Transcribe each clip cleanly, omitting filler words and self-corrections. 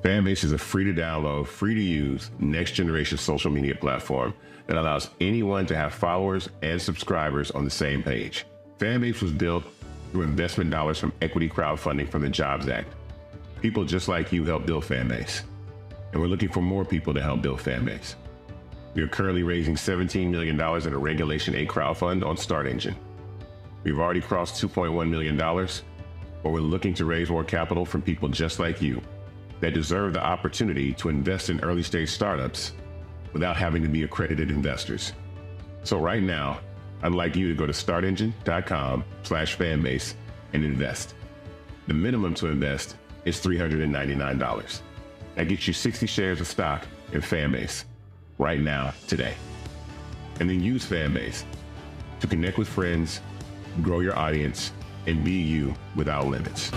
Fanbase is a free to download, free to use, next generation social media platform that allows anyone to have followers and subscribers on the same page. Fanbase was built through investment dollars from equity crowdfunding from the Jobs Act. People just like you helped build Fanbase, and we're looking for more people to help build Fanbase. We are currently raising $17 million in a Regulation A crowdfund on Start Engine. We've already crossed $2.1 million, but we're looking to raise more capital from people just like you that deserve the opportunity to invest in early stage startups without having to be accredited investors. So right now, I'd like you to go to startengine.com/fanbase and invest. The minimum to invest is $399. That gets you 60 shares of stock in Fanbase right now, today. And then use Fanbase to connect with friends, grow your audience, and be you without limits.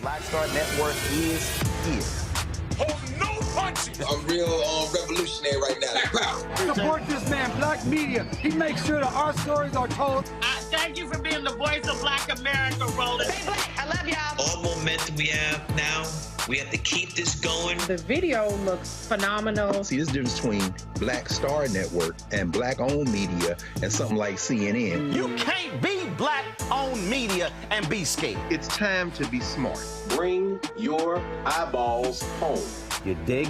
Black Star Network is here. Hold no punches. I'm real revolutionary right now. Support this man, Black Media. He makes sure that our stories are told. Thank you for being the voice of Black America, Roland. Stay black. I love y'all. All momentum we have now, we have to keep this going. The video looks phenomenal. See, there's a difference between Black Star Network and Black-owned media and something like CNN. You can't be Black-owned media and be scared. It's time to be smart. Bring your eyeballs home. You dig?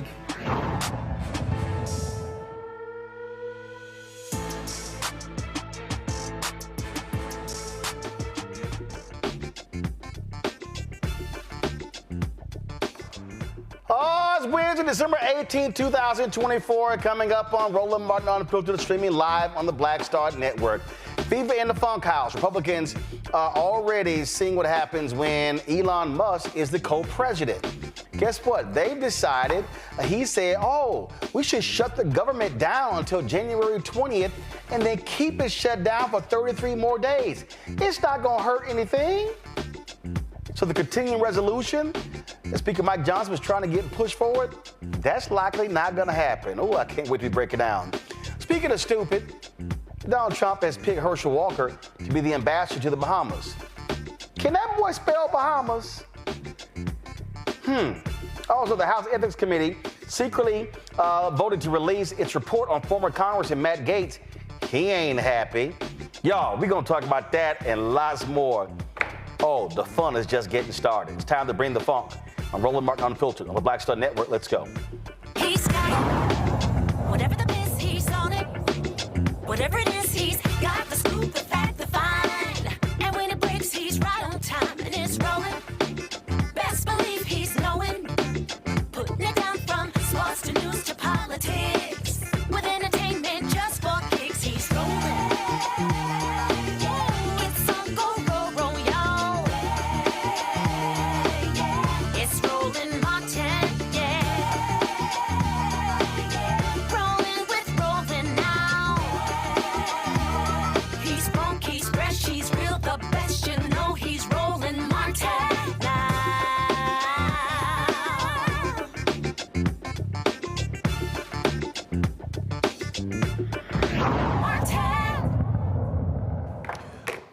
Oh, it's Wednesday, December 18, 2024, coming up on Roland Martin Unfiltered, streaming live on the Black Star Network. FIFA in the funk house. Republicans are already seeing what happens when Elon Musk is the co-president. Guess what? They've decided, he said, we should shut the government down until January 20th and then keep it shut down for 33 more days. It's not going to hurt anything. So the continuing resolution that Speaker Mike Johnson was trying to get pushed forward, that's likely not going to happen. Oh, I can't wait to break it down. Speaking of stupid, Donald Trump has picked Herschel Walker to be the ambassador to the Bahamas. Can that boy spell Bahamas? Also, the House Ethics Committee secretly voted to release its report on former Congressman Matt Gaetz. He ain't happy. Y'all, we're going to talk about that and lots more. Oh, the fun is just getting started. It's time to bring the funk. I'm Roland Martin Unfiltered on the Black Star Network. Let's go. He's got it. Whatever the miss, he's on it. Whatever it is, he's got the scoop, the fact, the find. And when it breaks, he's right on time and it's rolling. Best believe he's knowing. Putting it down from sports to news to politics. With entertainment just for kicks, he's rolling. It's on go, roll, y'all. It's Roland Martin, Rolling with Roland now. He's funk, he's fresh, he's real, the best, you know he's Roland Martin now.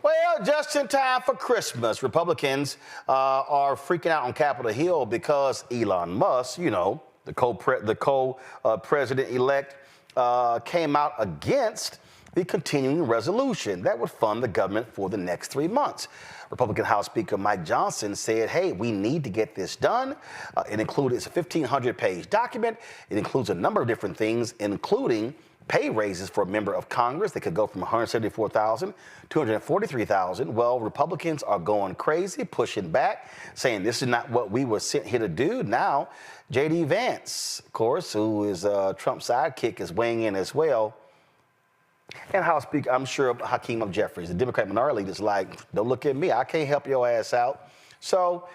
Well, just in time for Christmas, Republicans are freaking out on Capitol Hill because Elon Musk, you know, the co-president-elect, came out against the continuing resolution that would fund the government for the next 3 months. Republican House Speaker Mike Johnson said, hey, we need to get this done. It includes, it's a 1,500-page document. It includes a number of different things, including pay raises for a member of Congress. They could go from $174,000 to $243,000. Well, Republicans are going crazy, pushing back, saying this is not what we were sent here to do. Now, J.D. Vance, of course, who is Trump's sidekick, is weighing in as well. And House Speaker, I'm sure Hakeem of Jeffries, the Democrat minority leader, is like, don't look at me. I can't help your ass out. So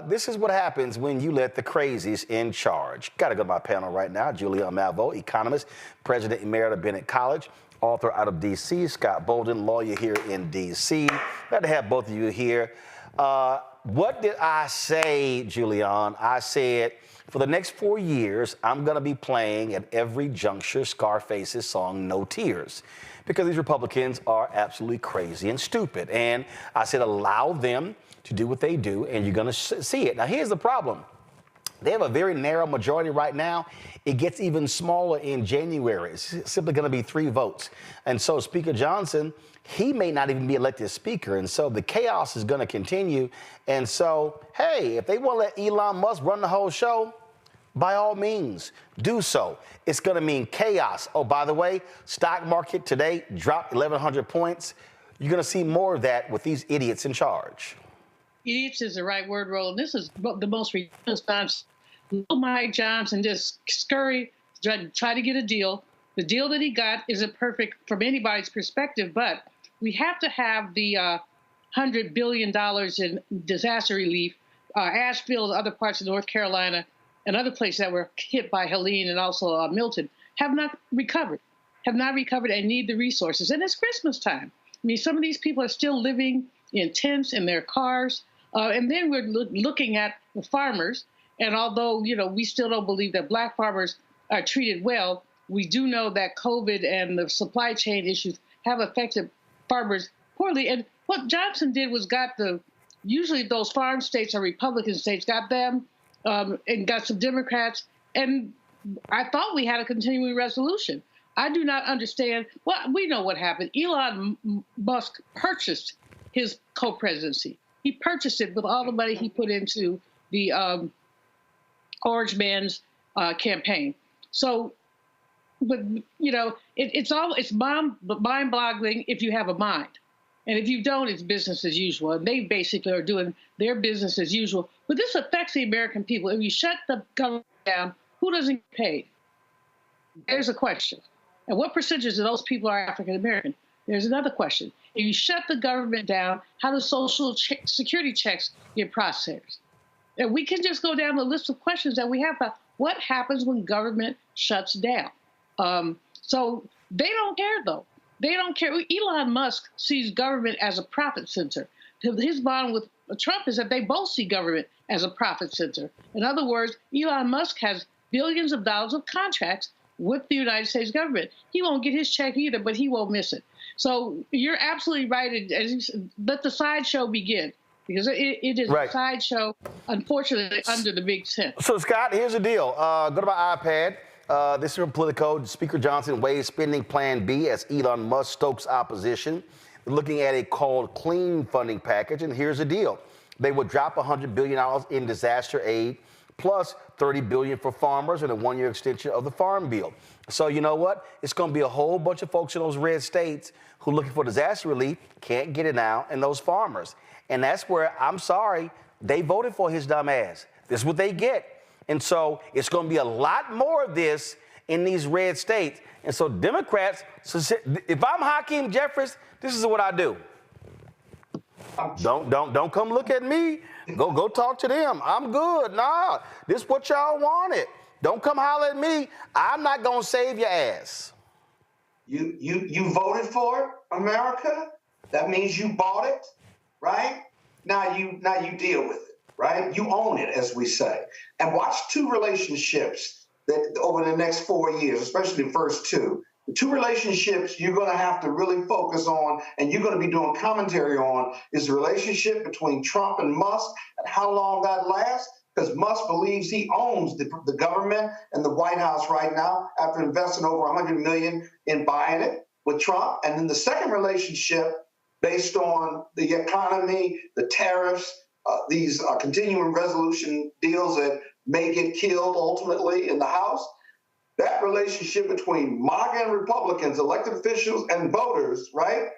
this is what happens when you let the crazies in charge. Got to go to my panel right now. Julian Malveaux, economist, president emerita of Bennett College, author out of D.C. Scott Bolden, lawyer here in D.C. Glad to have both of you here. What did I say, Julian? I said, for the next 4 years, I'm going to be playing at every juncture Scarface's song, No Tears, because these Republicans are absolutely crazy and stupid. And I said, allow them to do what they do, and you're going to see it. Now, here's the problem. They have a very narrow majority right now. It gets even smaller in January. It's simply going to be 3 votes. And so Speaker Johnson, he may not even be elected speaker. And so the chaos is going to continue. And so, hey, if they want to let Elon Musk run the whole show, by all means, do so. It's going to mean chaos. Oh, by the way, stock market today dropped 1,100 points. You're going to see more of that with these idiots in charge. Idiots is the right word, Roland. This is the most ridiculous nonsense. Mike Johnson just scurry, try to get a deal. The deal that he got isn't perfect from anybody's perspective, but we have to have the $100 billion in disaster relief. Asheville, other parts of North Carolina, and other places that were hit by Helene and also Milton have not recovered and need the resources. And it's Christmas time. I mean, some of these people are still living in tents in their cars. And then we're looking at the farmers. And although, we still don't believe that black farmers are treated well, we do know that COVID and the supply chain issues have affected farmers poorly. And what Johnson did was usually those farm states or Republican states, got them and got some Democrats. And I thought we had a continuing resolution. I do not understand. Well, we know what happened. Elon Musk purchased his co-presidency. He purchased it with all the money he put into the Orange Man's campaign. So, but it's mind-boggling if you have a mind, and if you don't, it's business as usual. And they basically are doing their business as usual. But this affects the American people. If you shut the government down, who doesn't get paid? There's a question. And what percentage of those people are African American? There's another question. If you shut the government down, how do social security checks get processed? And we can just go down the list of questions that we have about what happens when government shuts down. So they don't care, though. They don't care. Elon Musk sees government as a profit center. His bond with Trump is that they both see government as a profit center. In other words, Elon Musk has billions of dollars of contracts with the United States government. He won't get his check either, but he won't miss it. So you're absolutely right. As you said, let the sideshow begin, because it is right. A sideshow, unfortunately, under the big tent. So, Scott, here's the deal. Go to my iPad. This is from Politico. Speaker Johnson weighs spending Plan B as Elon Musk stokes opposition. We're looking at a called clean funding package, and here's the deal. They would drop $100 billion in disaster aid, plus $30 billion for farmers and a 1-year extension of the Farm Bill. So you know what? It's going to be a whole bunch of folks in those red states who are looking for disaster relief, can't get it now, and those farmers. And that's where, I'm sorry, they voted for his dumb ass. This is what they get. And so it's going to be a lot more of this in these red states. And so Democrats, if I'm Hakeem Jeffries, this is what I do. Don't come look at me. Go talk to them. I'm good. Nah, this is what y'all wanted. Don't come holler at me. I'm not gonna save your ass. You voted for it, America. That means you bought it, right? Now you deal with it, right? You own it, as we say. And watch 2 relationships that over the next 4 years, especially the first 2. The 2 relationships you're going to have to really focus on, and you're going to be doing commentary on, is the relationship between Trump and Musk and how long that lasts, because Musk believes he owns the government and the White House right now after investing over $100 million in buying it. with Trump. And then the second relationship based on the economy, the tariffs, these continuing resolution deals that may get killed ultimately in the House. That relationship between MAGA and Republicans, elected officials and voters, right?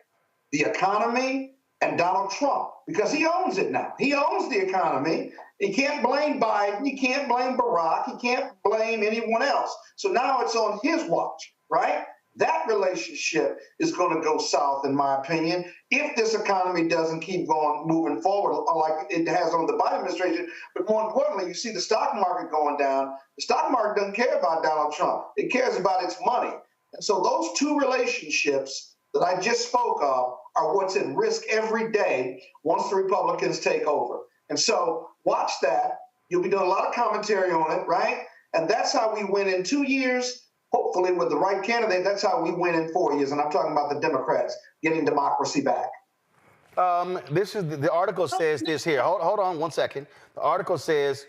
The economy and Donald Trump, because he owns it now. He owns the economy. He can't blame Biden. He can't blame Barack. He can't blame anyone else. So now it's on his watch, right? That relationship is going to go south, in my opinion, if this economy doesn't keep moving forward like it has on the Biden administration. But more importantly, you see the stock market going down. The stock market doesn't care about Donald Trump. It cares about its money. And so those two relationships that I just spoke of are what's at risk every day once the Republicans take over. And so watch that. You'll be doing a lot of commentary on it, right? And that's how we win in 2 years. Hopefully, with the right candidate, that's how we win in 4 years. And I'm talking about the Democrats getting democracy back. This is the article says this here. Hold on 1 second. The article says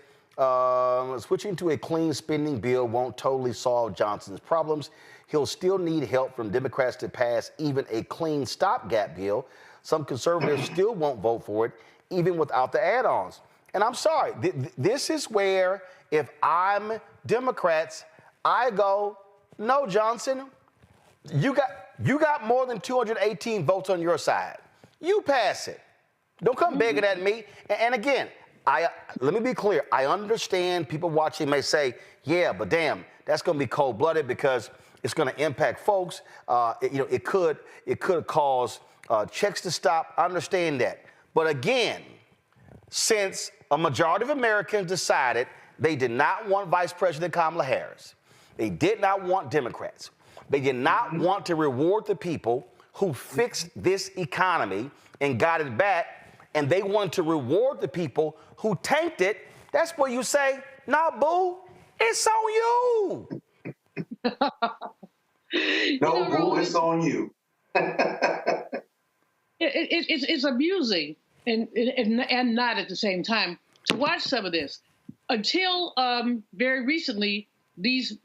switching to a clean spending bill won't totally solve Johnson's problems. He'll still need help from Democrats to pass even a clean stopgap bill. Some conservatives still won't vote for it, even without the add-ons. And I'm sorry, this is where if I'm Democrats, I go, no, Johnson, you got more than 218 votes on your side. You pass it. Don't come begging at me. And again, let me be clear. I understand people watching may say, yeah, but damn, that's going to be cold-blooded because it's going to impact folks. It could cause checks to stop. I understand that. But again, since a majority of Americans decided they did not want Vice President Kamala Harris, they did not want Democrats, they did not want to reward the people who fixed this economy and got it back, and they wanted to reward the people who tanked it, that's where you say, nah, boo, it's on you. No, boo, it's on you. It's amusing and not at the same time to watch some of this. Until very recently, these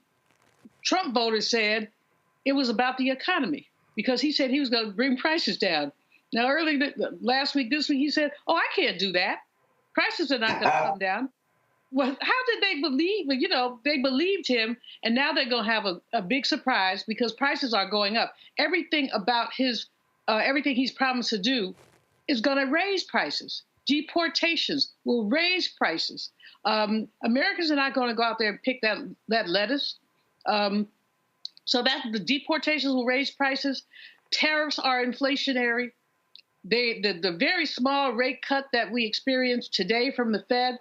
Trump voters said it was about the economy because he said he was going to bring prices down. Now, last week, this week, he said, oh, I can't do that. Prices are not going to come down. Well, how did they believe? Well, they believed him, and now they're going to have a big surprise because prices are going up. Everything about everything he's promised to do is going to raise prices. Deportations will raise prices. Americans are not going to go out there and pick that lettuce. So that the deportations will raise prices. Tariffs are inflationary. The very small rate cut that we experienced today from the Fed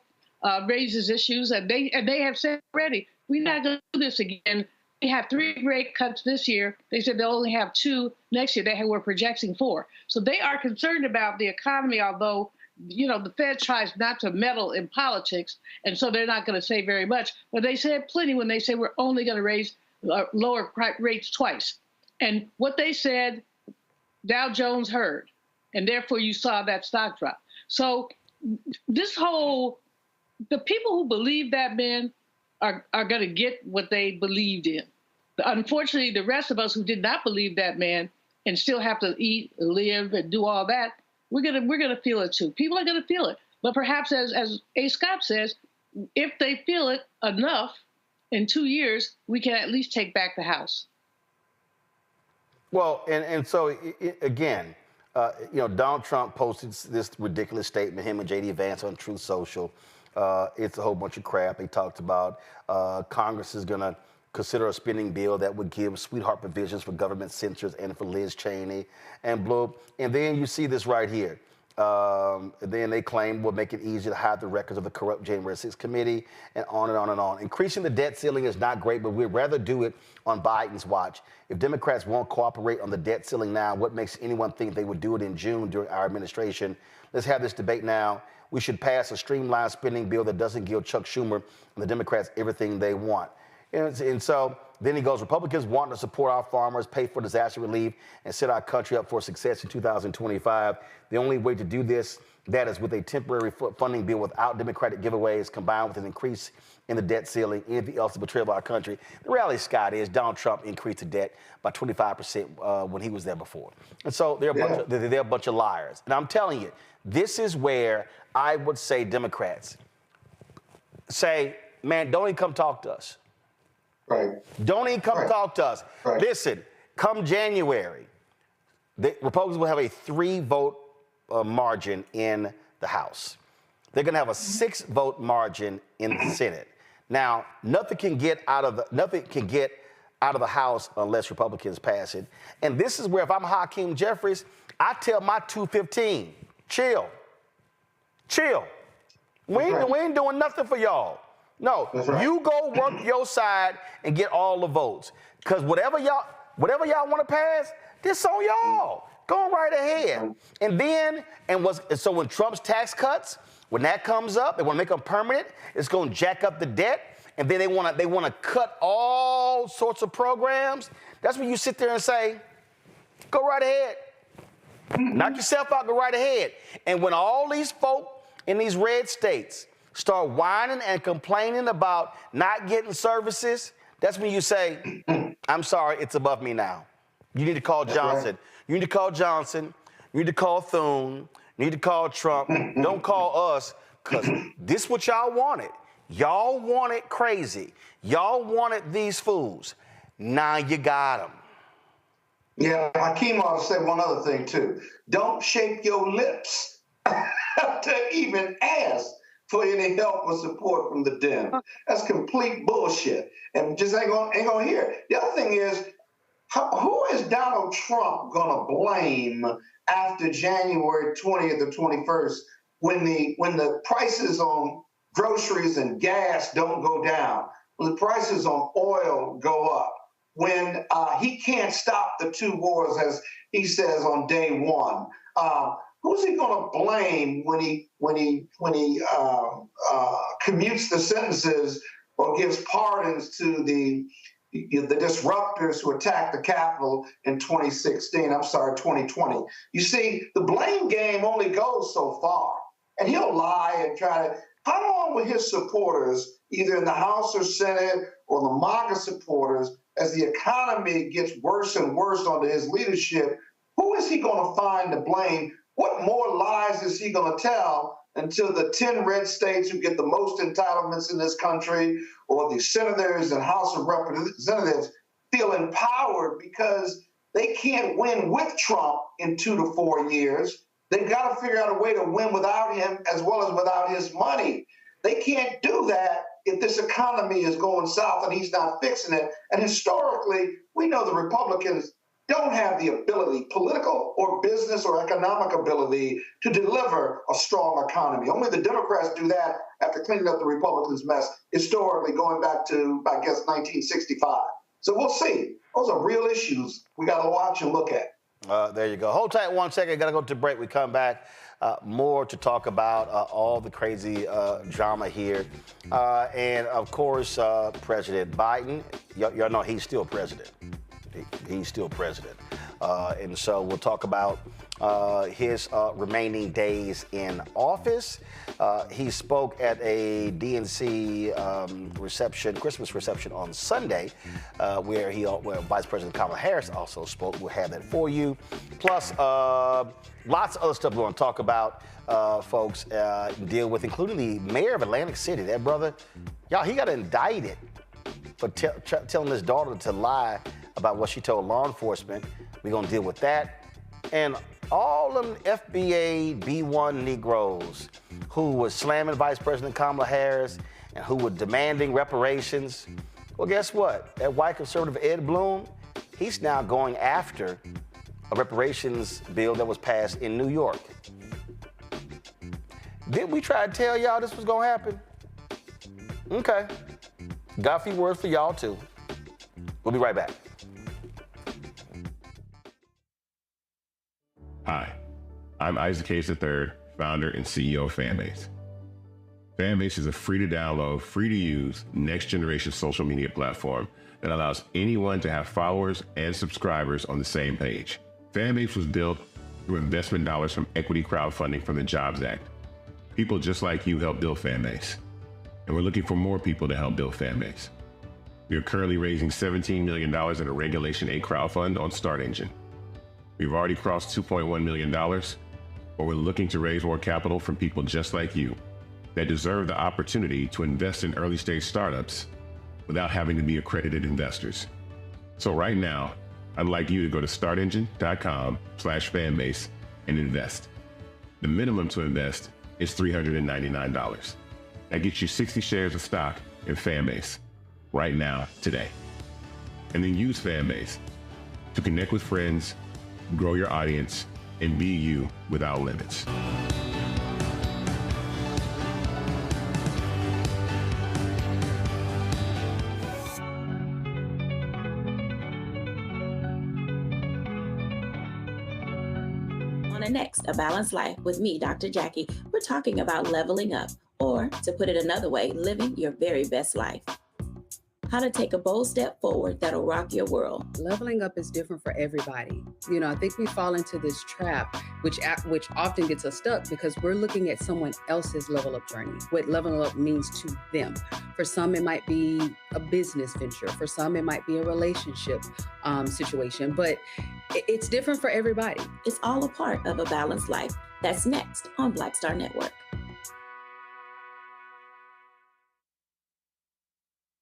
raises issues, and they have said already, we're not going to do this again. They have 3 rate cuts this year. They said they'll only have 2 next year. They were projecting 4. So they are concerned about the economy, although the Fed tries not to meddle in politics, and so they're not going to say very much. But they said plenty when they say we're only going to raise lower rates twice. And what they said, Dow Jones heard, and therefore you saw that stock drop. So the people who believe that man are going to get what they believed in. Unfortunately, the rest of us who did not believe that man and still have to eat, live, and do all that, we're gonna feel it too. People are gonna feel it. But perhaps, as A. Scott says, if they feel it enough in 2 years, we can at least take back the House. Well, and so again, Donald Trump posted this ridiculous statement, him and J.D. Vance on Truth Social. It's a whole bunch of crap. They talked about Congress is going to consider a spending bill that would give sweetheart provisions for government censors and for Liz Cheney and Blue. And then you see this right here. Then they claim will make it easier to hide the records of the corrupt January 6th committee and on and on and on. Increasing the debt ceiling is not great, but we'd rather do it on Biden's watch. If Democrats won't cooperate on the debt ceiling now, what makes anyone think they would do it in June during our administration? Let's have this debate now. We should pass a streamlined spending bill that doesn't give Chuck Schumer and the Democrats everything they want. And so Then he goes, Republicans want to support our farmers, pay for disaster relief, and set our country up for success in 2025. The only way to do this, that is with a temporary funding bill without Democratic giveaways, combined with an increase in the debt ceiling. Anything else to betray our country. The reality, Scott, is Donald Trump increased the debt by 25% when he was there before. And so they're a bunch of liars. And I'm telling you, this is where I would say Democrats say, man, don't even come talk to us. Right. Don't even come talk to us. Right. Listen, come January, the Republicans will have a 3-vote margin in the House. They're going to have a 6-vote margin in the Senate. Now, nothing can get out of the House unless Republicans pass it. And this is where, if I'm Hakeem Jeffries, I tell my 215, chill. We ain't doing nothing for y'all. No, you go work your side and get all the votes. Because whatever y'all want to pass, this on y'all. Go right ahead. And then, so when Trump's tax cuts, when that comes up, they want to make them permanent. It's going to jack up the debt, and then they want to cut all sorts of programs. That's when you sit there and say, go right ahead. Knock yourself out. Go right ahead. And when all these folk in these red states start whining and complaining about not getting services, that's when you say, I'm sorry, it's above me now. You need to call Johnson. You need to call Johnson. You need to call Thune. You need to call Trump. Don't call us, because this is what y'all wanted. Y'all wanted crazy. Y'all wanted these fools. Now you got them. Yeah, Hakeem ought to say one other thing, too. Don't shape your lips to even ask for any help or support from the Dem. That's complete bullshit. And just ain't gonna hear it. The other thing is, who is Donald Trump gonna blame after January 20th or 21st when the prices on groceries and gas don't go down, when the prices on oil go up, when he can't stop the 2 wars, as he says on day one? Who's he going to blame when he commutes the sentences or gives pardons to the disruptors who attacked the Capitol in 2020? You see, the blame game only goes so far, and he'll lie and try to. How long will his supporters, either in the House or Senate, or the MAGA supporters, as the economy gets worse and worse under his leadership, who is he going to find to blame? What more lies is he going to tell until the 10 red states who get the most entitlements in this country, or the senators and House of Representatives, feel empowered because they can't win with Trump in 2 to 4 years? They've got to figure out a way to win without him, as well as without his money. They can't do that if this economy is going south and he's not fixing it. And historically, we know the Republicans don't have the ability, political or business or economic ability, to deliver a strong economy. Only the Democrats do that after cleaning up the Republicans' mess, historically going back to, I guess, 1965. So we'll see. Those are real issues we got to watch and look at. There you go. Hold tight 1 second. Got to go to break. We come back. More to talk about, all the crazy drama here. And, of course, President Biden, y'all know he's still president. He's still president. And so we'll talk about his remaining days in office. He spoke at a DNC Christmas reception on Sunday, where Vice President Kamala Harris also spoke. We'll have that for you. Plus, lots of other stuff we want to talk about, folks, deal with, including the mayor of Atlantic City. That brother, y'all, he got indicted for telling his daughter to lie about what she told law enforcement. We're going to deal with that. And all them FBA B1 Negroes who was slamming Vice President Kamala Harris and who were demanding reparations. Well, guess what? That white conservative Ed Bloom, he's now going after a reparations bill that was passed in New York. Didn't we try to tell y'all this was going to happen? Okay. Got a few words for y'all, too. We'll be right back. Hi, I'm Isaac Hayes III, founder and CEO of Fanbase. Fanbase is a free-to-download, free-to-use, next-generation social media platform that allows anyone to have followers and subscribers on the same page. Fanbase was built through investment dollars from equity crowdfunding from the Jobs Act. People just like you helped build Fanbase, and we're looking for more people to help build Fanbase. We are currently raising $17 million in a Regulation A crowdfund on Start Engine. We've already crossed $2.1 million, but we're looking to raise more capital from people just like you that deserve the opportunity to invest in early-stage startups without having to be accredited investors. So right now, I'd like you to go to startengine.com/fanbase and invest. The minimum to invest is $399. That gets you 60 shares of stock in Fanbase right now, today. And then use Fanbase to connect with friends, grow your audience, and be you without limits. Next, A Balanced Life with me, Dr. Jackie. We're talking about leveling up, or to put it another way, living your very best life. How to take a bold step forward that'll rock your world. Leveling up is different for everybody. You know, I think we fall into this trap, which often gets us stuck because we're looking at someone else's level up journey, what leveling up means to them. For some, it might be a business venture. For some, it might be a relationship situation, but it's different for everybody. It's all a part of A Balanced Life. That's next on Black Star Network.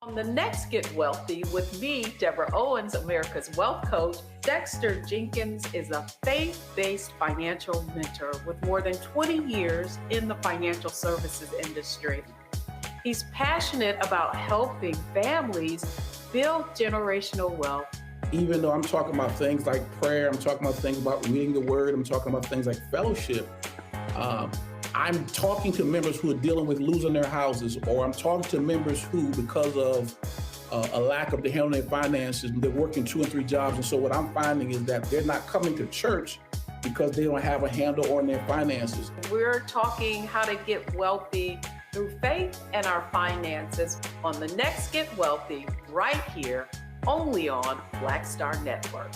On the next Get Wealthy with me, Deborah Owens, America's Wealth Coach, Dexter Jenkins is a faith-based financial mentor with more than 20 years in the financial services industry. He's passionate about helping families build generational wealth. Even though I'm talking about things like prayer, I'm talking about things about reading the word, I'm talking about things like fellowship, I'm talking to members who are dealing with losing their houses, or I'm talking to members who, because of a lack of the handling their finances, they're working 2 and 3 jobs. And so what I'm finding is that they're not coming to church because they don't have a handle on their finances. We're talking how to get wealthy through faith and our finances on the next Get Wealthy, right here, only on Black Star Network.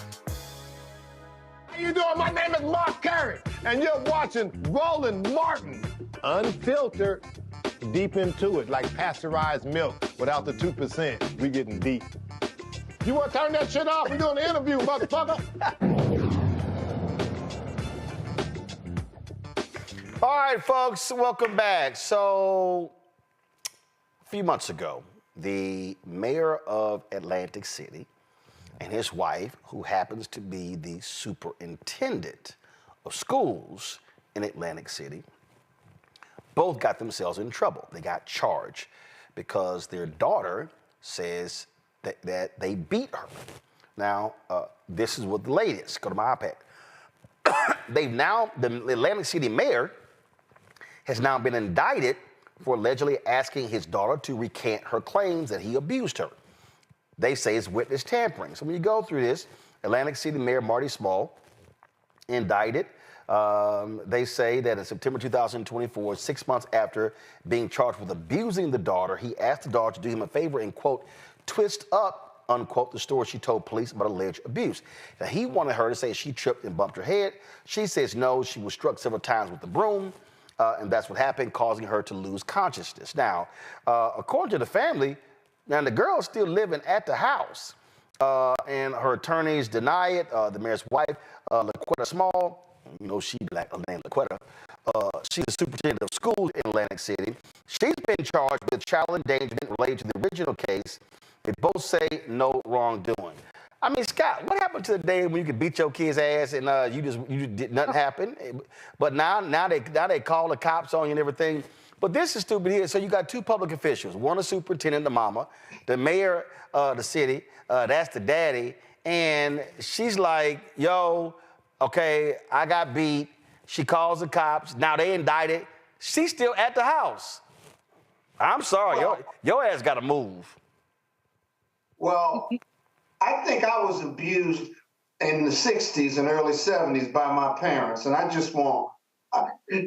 How you doing? My name is Mark Carey, and you're watching Roland Martin. Unfiltered, deep into it, like pasteurized milk without the 2%. We getting deep. You want to turn that shit off? We're doing an interview, motherfucker. All right, folks, welcome back. So, a few months ago, the mayor of Atlantic City and his wife, who happens to be the superintendent of schools in Atlantic City, both got themselves in trouble. They got charged because their daughter says that they beat her. Now, this is what the latest. Go to my iPad. The Atlantic City mayor has now been indicted for allegedly asking his daughter to recant her claims that he abused her. They say it's witness tampering. So when you go through this, Atlantic City Mayor Marty Small indicted. They say that in September 2024, 6 months after being charged with abusing the daughter, he asked the daughter to do him a favor and, quote, twist up, unquote, the story she told police about alleged abuse. Now, he wanted her to say she tripped and bumped her head. She says no, she was struck several times with the broom, and that's what happened, causing her to lose consciousness. Now, according to the family, now, the girl's still living at the house, and her attorneys deny it. The mayor's wife, LaQuetta Small, you know, she black, her name LaQuetta. She's the superintendent of schools in Atlantic City. She's been charged with child endangerment related to the original case. They both say no wrongdoing. I mean, Scott, what happened to the day when you could beat your kid's ass and you just did nothing happen? But now they call the cops on you and everything. But this is stupid here. So you got 2 public officials, one a superintendent, the mama, the mayor of the city, that's the daddy, and she's like, yo, okay, I got beat. She calls the cops. Now they indicted. She's still at the house. I'm sorry, your ass got to move. Well, I think I was abused in the 60s and early 70s by my parents, and I just want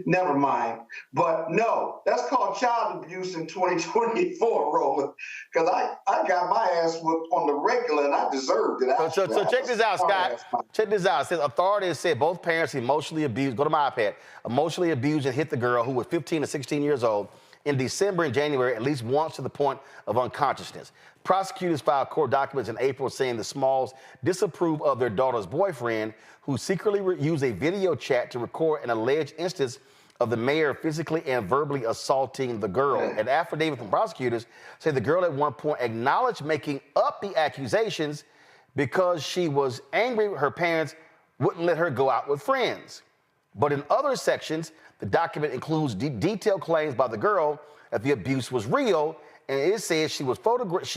Never mind. But no, that's called child abuse in 2024, Roland. Because I got my ass whooped on the regular, and I deserved it. So check this out, Scott. Check this out. It says authorities said both parents emotionally abused, go to my iPad, emotionally abused and hit the girl who was 15 to 16 years old in December and January at least once to the point of unconsciousness. Prosecutors filed court documents in April saying the Smalls disapprove of their daughter's boyfriend, who secretly used a video chat to record an alleged instance of the mayor physically and verbally assaulting the girl. An affidavit from prosecutors say the girl at one point acknowledged making up the accusations because she was angry her parents wouldn't let her go out with friends. But in other sections, the document includes detailed claims by the girl that the abuse was real, and it says she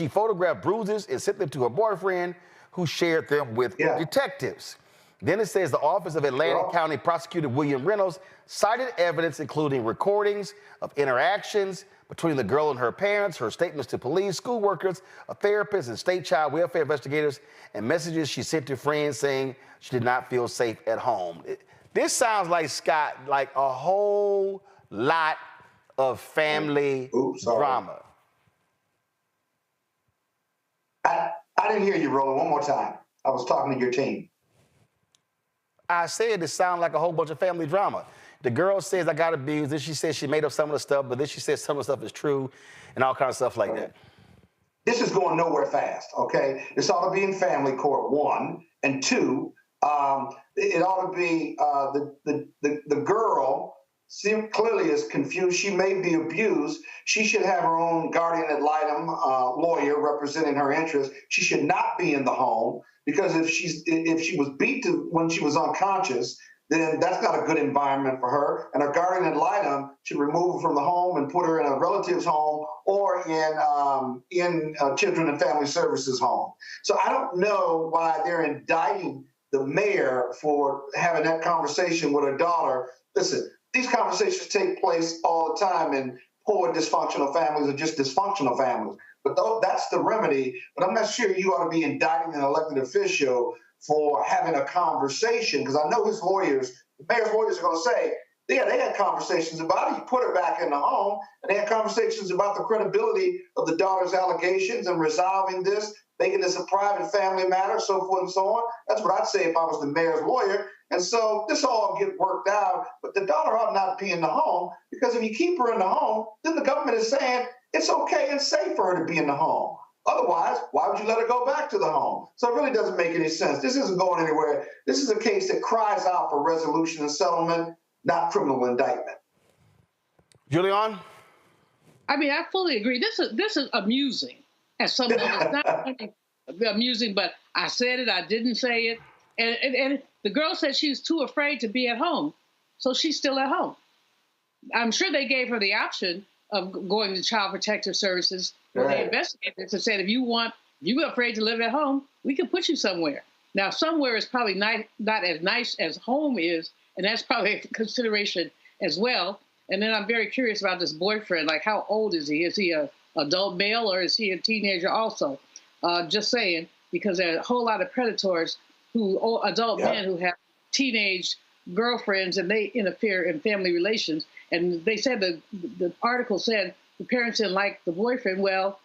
photographed bruises and sent them to her boyfriend, who shared them with detectives. Then it says the Office of Atlantic County Prosecutor William Reynolds cited evidence including recordings of interactions between the girl and her parents, her statements to police, school workers, a therapist, and state child welfare investigators, and messages she sent to friends saying she did not feel safe at home. This sounds like, Scott, like a whole lot of family drama. I didn't hear you, Roland. One more time. I was talking to your team. I said it sounded like a whole bunch of family drama. The girl says I got abused. Then she says she made up some of the stuff, but then she says some of the stuff is true and all kinds of stuff like that. This is going nowhere fast, okay? This ought to be in family court, one. And two, it ought to be the girl clearly is confused. She may be abused. She should have her own guardian ad litem lawyer representing her interests. She should not be in the home, because if she was beat when she was unconscious, then that's not a good environment for her. And her guardian ad litem should remove her from the home and put her in a relative's home or in Children and Family Services home. So I don't know why they're indicting the mayor for having that conversation with her daughter. Listen, these conversations take place all the time in poor dysfunctional families or just dysfunctional families. But that's the remedy. But I'm not sure you ought to be indicting an elected official for having a conversation, because I know his lawyers, the mayor's lawyers, are going to say, yeah, they had conversations about it. You put her back in the home, and they had conversations about the credibility of the daughter's allegations and resolving this, making this a private family matter, so forth and so on. That's what I'd say if I was the mayor's lawyer. And so this all get worked out, but the daughter ought not be in the home, because if you keep her in the home, then the government is saying it's okay and safe for her to be in the home. Otherwise, why would you let her go back to the home? So it really doesn't make any sense. This isn't going anywhere. This is a case that cries out for resolution and settlement, not criminal indictment. Julian? I mean, I fully agree. This is amusing. As someone, it's not amusing, but I said it, I didn't say it. And the girl said she was too afraid to be at home, so she's still at home. I'm sure they gave her the option of going to Child Protective Services, where they investigated and said, if you're afraid to live at home, we can put you somewhere. Now, somewhere is probably not as nice as home is, and that's probably a consideration as well. And then I'm very curious about this boyfriend. Like, how old is he? Is he an adult male, or is he a teenager also? Just saying, because there are a whole lot of predators adult men who have teenage girlfriends, and they interfere in family relations. And they said the article said the parents didn't like the boyfriend. Well,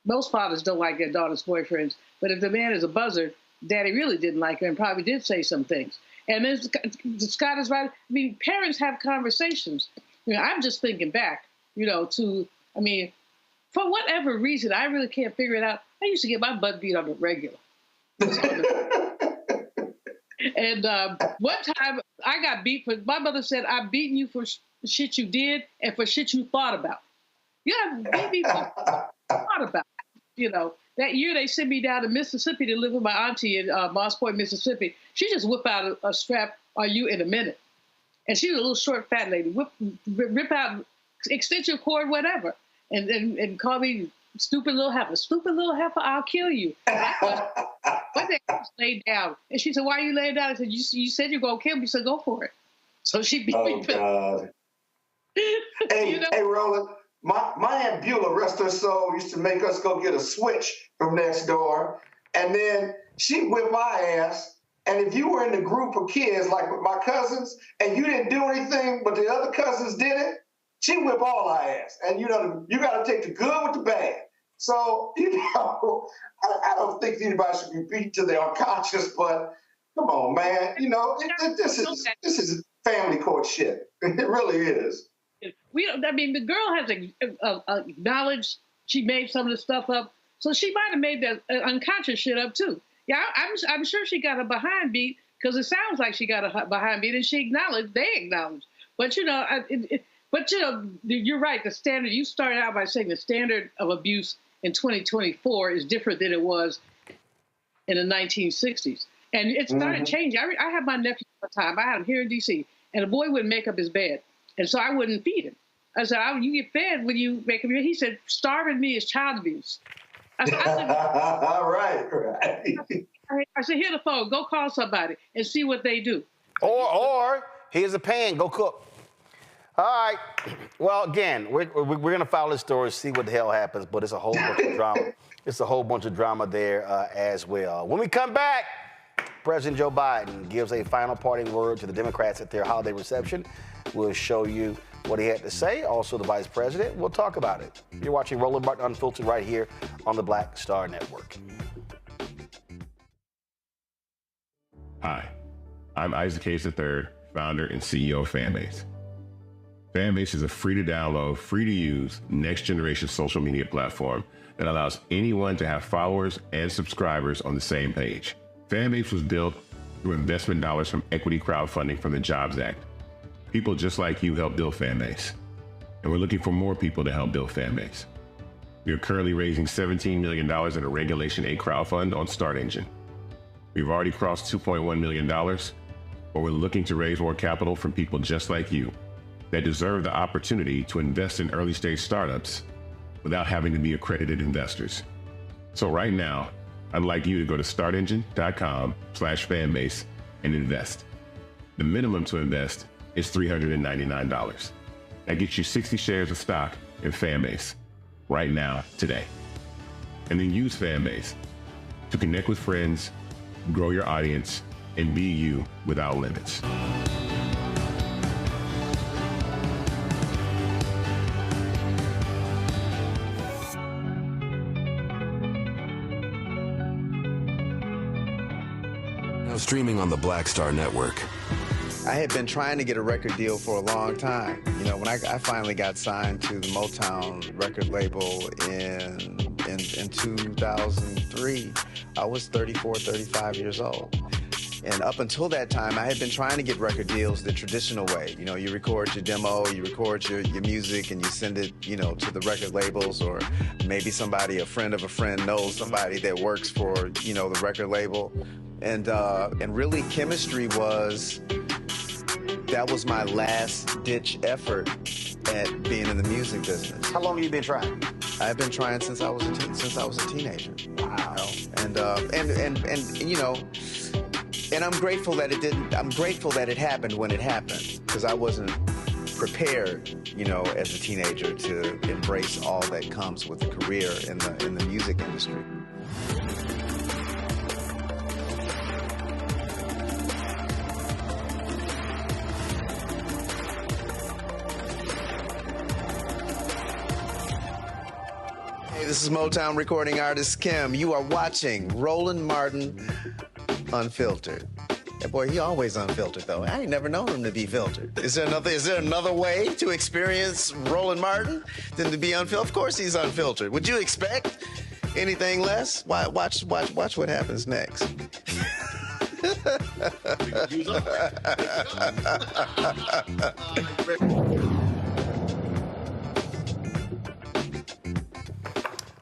most fathers don't like their daughter's boyfriends. But if the man is a buzzard, daddy really didn't like her and probably did say some things. And then Scott is right. I mean, parents have conversations. You know, I'm just thinking back, for whatever reason, I really can't figure it out. I used to get my butt beat on the regular. And one time I got beat my mother said, I've beaten you for shit you did and for shit you thought about. You have beat me for thought about. You know, that year they sent me down to Mississippi to live with my auntie in Moss Point, Mississippi. She just whipped out a strap on you in a minute. And she was a little short, fat lady. Rip out extension cord, whatever. And call me stupid little heifer. Stupid little heifer, I'll kill you. One day I just laid down. And she said, why are you laying down? I said, you said you're going to kill me, so go for it. So she beat me. God. Hey, Roland, my Aunt Beulah, rest her soul, used to make us go get a switch from next door. And then she'd whip my ass. And if you were in the group of kids, like with my cousins, and you didn't do anything, but the other cousins did it, she'd whip all our ass. And you know, you got to take the good with the bad. So, you know, I don't think anybody should be beat to their unconscious, but come on, man. You know, this is family court shit. It really is. I mean, the girl has acknowledged she made some of the stuff up, so she might have made that unconscious shit up too. Yeah, I'm sure she got a behind beat because it sounds like she got a behind beat, and she acknowledged. They acknowledged, but you know, you're right. The standard. You started out by saying the standard of abuse in 2024 is different than it was in the 1960s, and it started changing. I had my nephew at the time. I had him here in D.C., and the boy wouldn't make up his bed. And so I wouldn't feed him. I said, you get fed when you make him. He said, starving me is child abuse. I said, right. I said, here the phone. Go call somebody and see what they do. Or here's a pan. Go cook. All right. Well, again, we're going to follow this story, see what the hell happens, but it's a whole bunch of drama. It's a whole bunch of drama there as well. When we come back, President Joe Biden gives a final parting word to the Democrats at their holiday reception. We'll show you what he had to say. Also, the vice president. We'll talk about it. You're watching Roland Martin Unfiltered right here on the Black Star Network. Hi, I'm Isaac Hayes III, founder and CEO of Fanbase. Fanbase is a free-to-download, free-to-use, next-generation social media platform that allows anyone to have followers and subscribers on the same page. Fanbase was built through investment dollars from equity crowdfunding from the Jobs Act. People just like you help build Fanbase, and we're looking for more people to help build Fanbase. We are currently raising $17 million in a Regulation A crowdfund on Start Engine. We've already crossed $2.1 million, but we're looking to raise more capital from people just like you that deserve the opportunity to invest in early-stage startups without having to be accredited investors. So right now, I'd like you to go to startengine.com/fanbase and invest. The minimum to invest is $399. That gets you 60 shares of stock in Fanbase right now, today. And then use Fanbase to connect with friends, grow your audience, and be you without limits. Now streaming on the Black Star Network. I had been trying to get a record deal for a long time. You know, when I finally got signed to the Motown record label in 2003, I was 34, 35 years old. And up until that time, I had been trying to get record deals the traditional way. You know, you record your demo, you record your music, and you send it, you know, to the record labels, or maybe somebody, a friend of a friend, knows somebody that works for, you know, the record label. And really, chemistry that was my last-ditch effort at being in the music business. How long have you been trying? I've been trying since I was a teenager. Wow. You know? And you know, and I'm grateful that it didn't. I'm grateful that it happened when it happened, because I wasn't prepared, you know, as a teenager to embrace all that comes with a career in the music industry. This is Motown recording artist Kim. You are watching Roland Martin Unfiltered. That boy, he always unfiltered, though. I ain't never known him to be filtered. Is there another way to experience Roland Martin than to be unfiltered? Of course he's unfiltered. Would you expect anything less? Watch what happens next.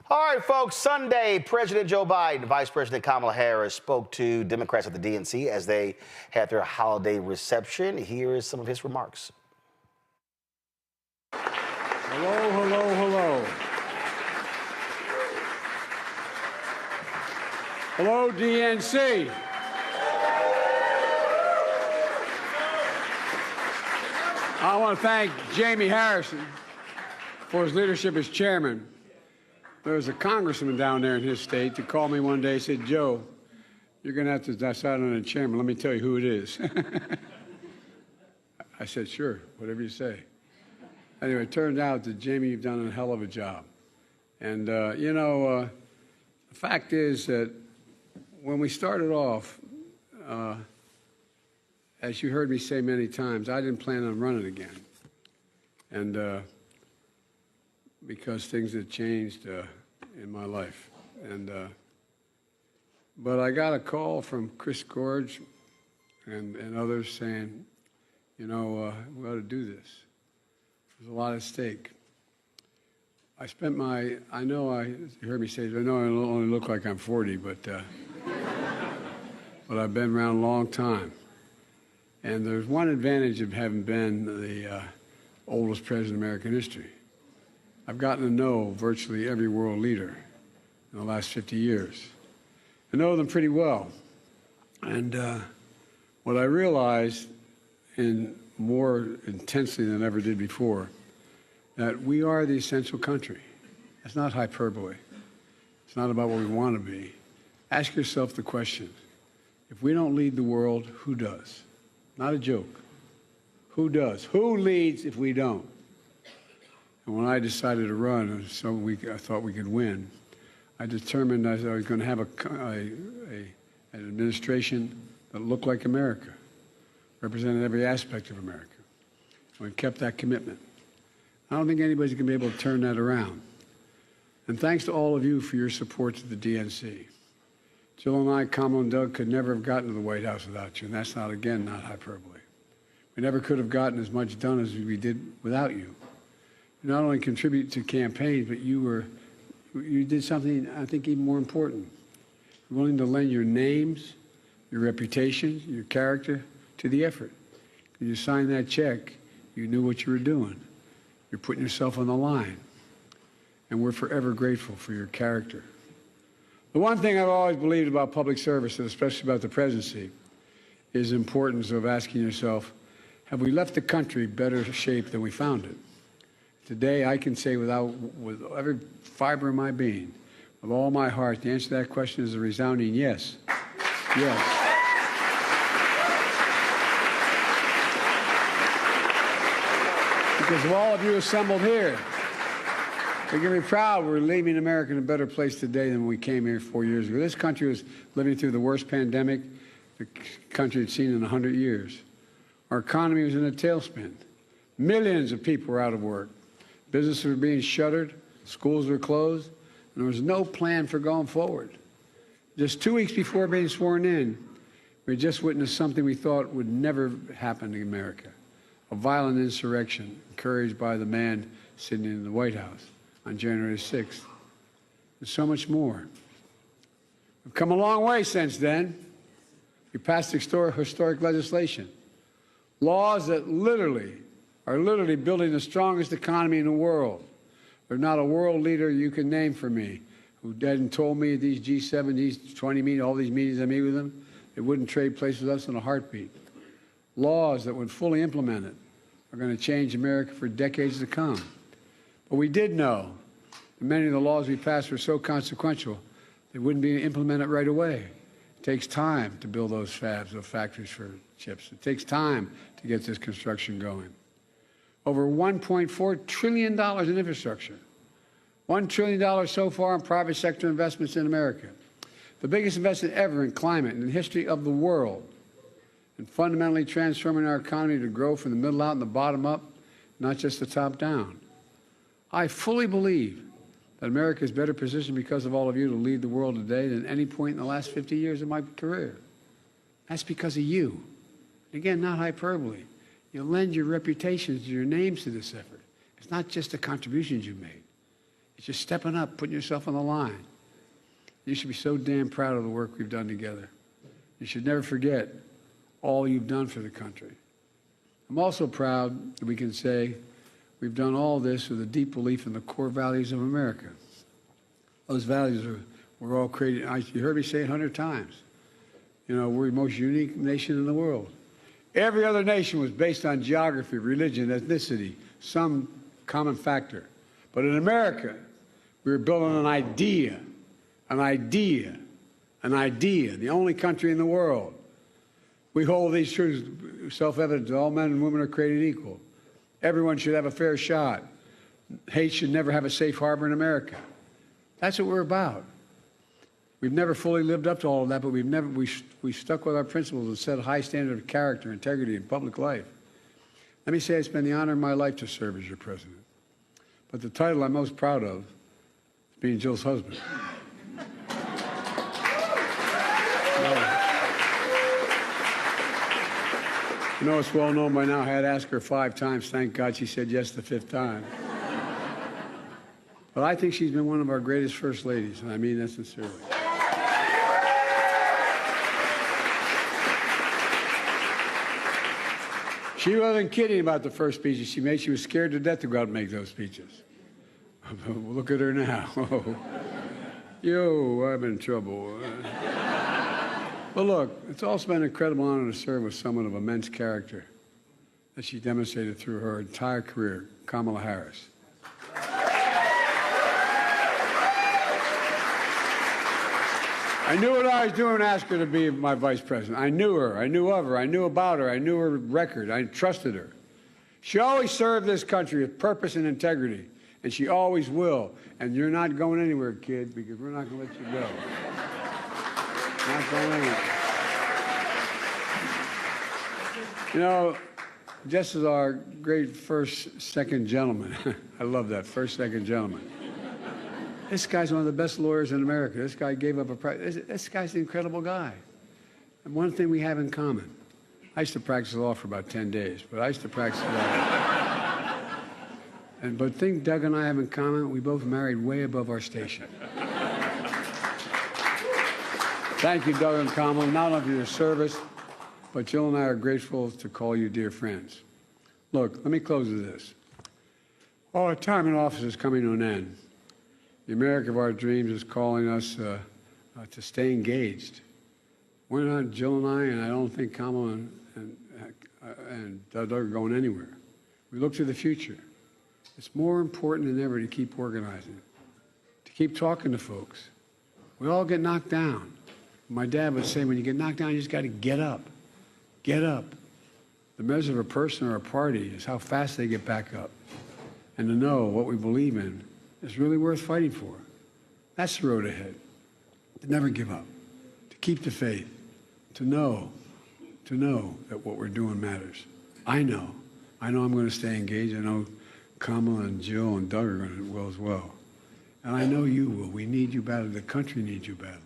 All right, folks, Sunday, President Joe Biden, Vice President Kamala Harris spoke to Democrats at the DNC as they had their holiday reception. Here is some of his remarks. Hello, hello, hello. Hello, DNC. I want to thank Jamie Harrison for his leadership as chairman. There was a congressman down there in his state that called me one day and said, Joe, you're going to have to decide on a chairman. Let me tell you who it is. I said, sure, whatever you say. Anyway, it turned out that, Jamie, you've done a hell of a job. And, the fact is that when we started off, as you heard me say many times, I didn't plan on running again. And because things had changed in my life. And but I got a call from Chris Gorge and others saying, we ought to do this. There's a lot at stake. I spent you heard me say, I know I only look like I'm 40, but I've been around a long time. And there's one advantage of having been the oldest president in American history. I've gotten to know virtually every world leader in the last 50 years. I know them pretty well. And what I realized more intensely than I ever did before, that we are the essential country. That's not hyperbole. It's not about what we want to be. Ask yourself the question, if we don't lead the world, who does? Not a joke. Who does? Who leads if we don't? And when I decided to run, I thought we could win, I determined I was going to have an administration that looked like America, represented every aspect of America. And we kept that commitment. I don't think anybody's going to be able to turn that around. And thanks to all of you for your support to the DNC. Jill and I, Kamala and Doug, could never have gotten to the White House without you, and that's not hyperbole. We never could have gotten as much done as we did without you. You not only contribute to campaigns, but you did something, I think, even more important. You're willing to lend your names, your reputation, your character to the effort. When you signed that check, you knew what you were doing. You're putting yourself on the line. And we're forever grateful for your character. The one thing I've always believed about public service, and especially about the presidency, is the importance of asking yourself, have we left the country better shape than we found it? Today, I can say with every fiber of my being, with all my heart, the answer to that question is a resounding yes. Yes. Because of all of you assembled here, we can be proud we're leaving America in a better place today than when we came here 4 years ago. This country was living through the worst pandemic the country had seen in 100 years. Our economy was in a tailspin. Millions of people were out of work. Businesses were being shuttered. Schools were closed. And there was no plan for going forward. Just 2 weeks before being sworn in, we had just witnessed something we thought would never happen in America. A violent insurrection encouraged by the man sitting in the White House on January 6th. And so much more. We've come a long way since then. We passed historic legislation. Laws that are literally building the strongest economy in the world. There's not a world leader you can name for me who hadn't told me at these G7, these 20 meetings, all these meetings I meet with them, they wouldn't trade places with us in a heartbeat. Laws that, when fully implemented, are going to change America for decades to come. But we did know that many of the laws we passed were so consequential, they wouldn't be implemented right away. It takes time to build those fabs, those factories for chips. It takes time to get this construction going. Over $1.4 trillion in infrastructure. $1 trillion so far in private sector investments in America. The biggest investment ever in climate in the history of the world. And fundamentally transforming our economy to grow from the middle out and the bottom up, not just the top down. I fully believe that America is better positioned because of all of you to lead the world today than any point in the last 50 years of my career. That's because of you. Again, not hyperbole. You lend your reputations, your names to this effort. It's not just the contributions you made. It's just stepping up, putting yourself on the line. You should be so damn proud of the work we've done together. You should never forget all you've done for the country. I'm also proud that we can say we've done all this with a deep belief in the core values of America. Those values were all created. You heard me say it 100 times. We're the most unique nation in the world. Every other nation was based on geography, religion, ethnicity, some common factor. But in America, we were built on an idea an idea, the only country in the world. We hold these truths self-evident. All men and women are created equal. Everyone should have a fair shot. Hate should never have a safe harbor in America. That's what we're about. We've never fully lived up to all of that, but we stuck with our principles and set a high standard of character, integrity, in public life. Let me say it's been the honor of my life to serve as your president. But the title I'm most proud of is being Jill's husband. You know, it's well known by now. I had asked her 5 times. Thank God she said yes the 5th time. But I think she's been one of our greatest first ladies, and I mean that sincerely. She wasn't kidding about the first speeches she made. She was scared to death to go out and make those speeches. Look at her now. Yo, I'm in trouble. But look, it's also been an incredible honor to serve with someone of immense character that she demonstrated through her entire career, Kamala Harris. I knew what I was doing when I asked her to be my vice president. I knew her. I knew of her. I knew about her. I knew her record. I trusted her. She always served this country with purpose and integrity, and she always will. And you're not going anywhere, kid, because we're not going to let you go. Not going anywhere. You know, just as our great second gentleman, I love that, second gentleman. This guy's one of the best lawyers in America. This guy gave up a practice. This guy's an incredible guy. And one thing we have in common. I used to practice law for about 10 days, but I used to practice law. But the thing Doug and I have in common, we both married way above our station. Thank you, Doug and Kamala, not only for your service, but Jill and I are grateful to call you dear friends. Look, let me close with this. Our time in office is coming to an end. The America of our dreams is calling us to stay engaged. We're not, Jill and I don't think Kamala and Doug are going anywhere. We look to the future. It's more important than ever to keep organizing, to keep talking to folks. We all get knocked down. My dad would say, when you get knocked down, you just got to get up. Get up. The measure of a person or a party is how fast they get back up. And to know what we believe in is really worth fighting for. That's the road ahead. To never give up. To keep the faith. To know that what we're doing matters. I know I'm going to stay engaged. I know Kamala and Jill and Doug are going to do well as well. And I know you will. We need you badly. The country needs you badly.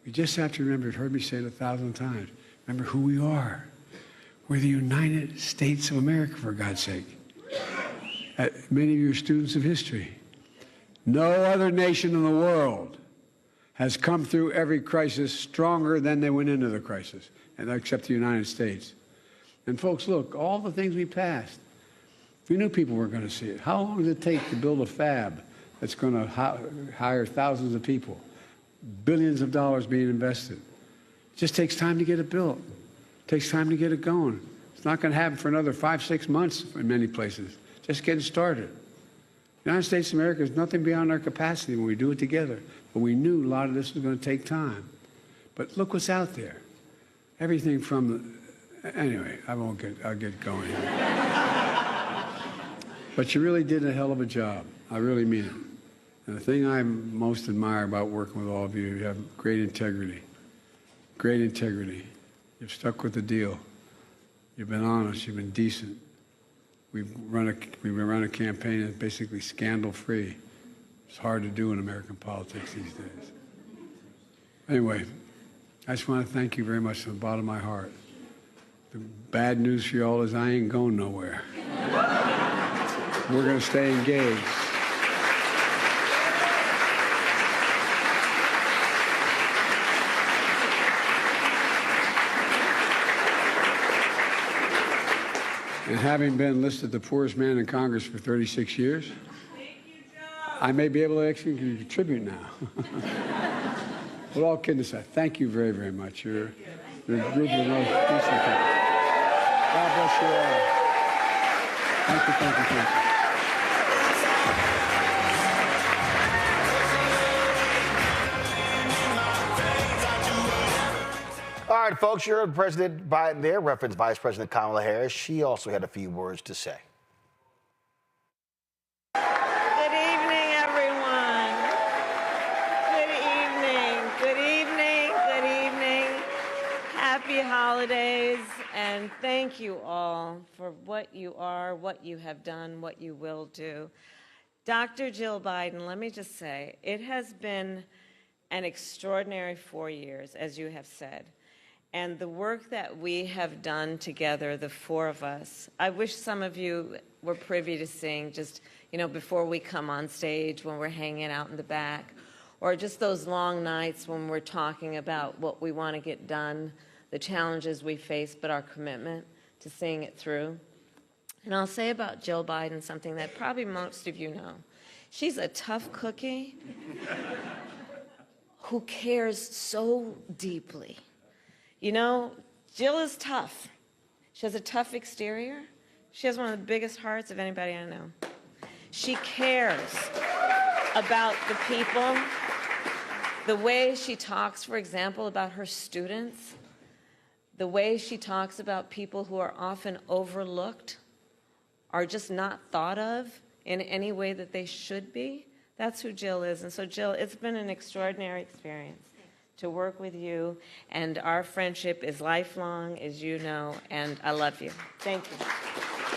We just have to remember, you've heard me say it 1,000 times, remember who we are. We're the United States of America, for God's sake. Many of you are students of history. No other nation in the world has come through every crisis stronger than they went into the crisis, and except the United States. And folks, look, all the things we passed, we knew people were going to see it. How long does it take to build a fab that's going to hire thousands of people? Billions of dollars being invested. It just takes time to get it built. It takes time to get it going. It's not going to happen for another 5-6 months in many places. Just getting started. The United States of America is nothing beyond our capacity when we do it together. But we knew a lot of this was going to take time. But look what's out there. Everything from anyway, I'll get going here. But you really did a hell of a job. I really mean it. And the thing I most admire about working with all of you, you have great integrity. Great integrity. You've stuck with the deal. You've been honest. You've been decent. We've run a campaign that's basically scandal-free. It's hard to do in American politics these days. Anyway, I just want to thank you very much from the bottom of my heart. The bad news for you all is I ain't going nowhere. We're going to stay engaged. And having been listed the poorest man in Congress for 36 years, I may be able to actually contribute now. But all kidding aside, thank you very, very much. You're a group of the most decent people. God bless you all. Thank you, thank you, thank you. All right, folks, you heard President Biden there reference Vice President Kamala Harris. She also had a few words to say. Good evening, everyone. Good evening. Good evening. Good evening. Happy holidays, and thank you all for what you are, what you have done, what you will do. Dr. Jill Biden, let me just say, it has been an extraordinary 4 years, as you have said. And the work that we have done together, the four of us, I wish some of you were privy to seeing just, before we come on stage, when we're hanging out in the back, or just those long nights when we're talking about what we want to get done, the challenges we face, but our commitment to seeing it through. And I'll say about Jill Biden something that probably most of you know. She's a tough cookie who cares so deeply. Jill is tough. She has a tough exterior. She has one of the biggest hearts of anybody I know. She cares about the people. The way she talks, for example, about her students, the way she talks about people who are often overlooked, are just not thought of in any way that they should be, that's who Jill is. And so, Jill, it's been an extraordinary experience to work with you, and our friendship is lifelong, as you know, and I love you. Thank you.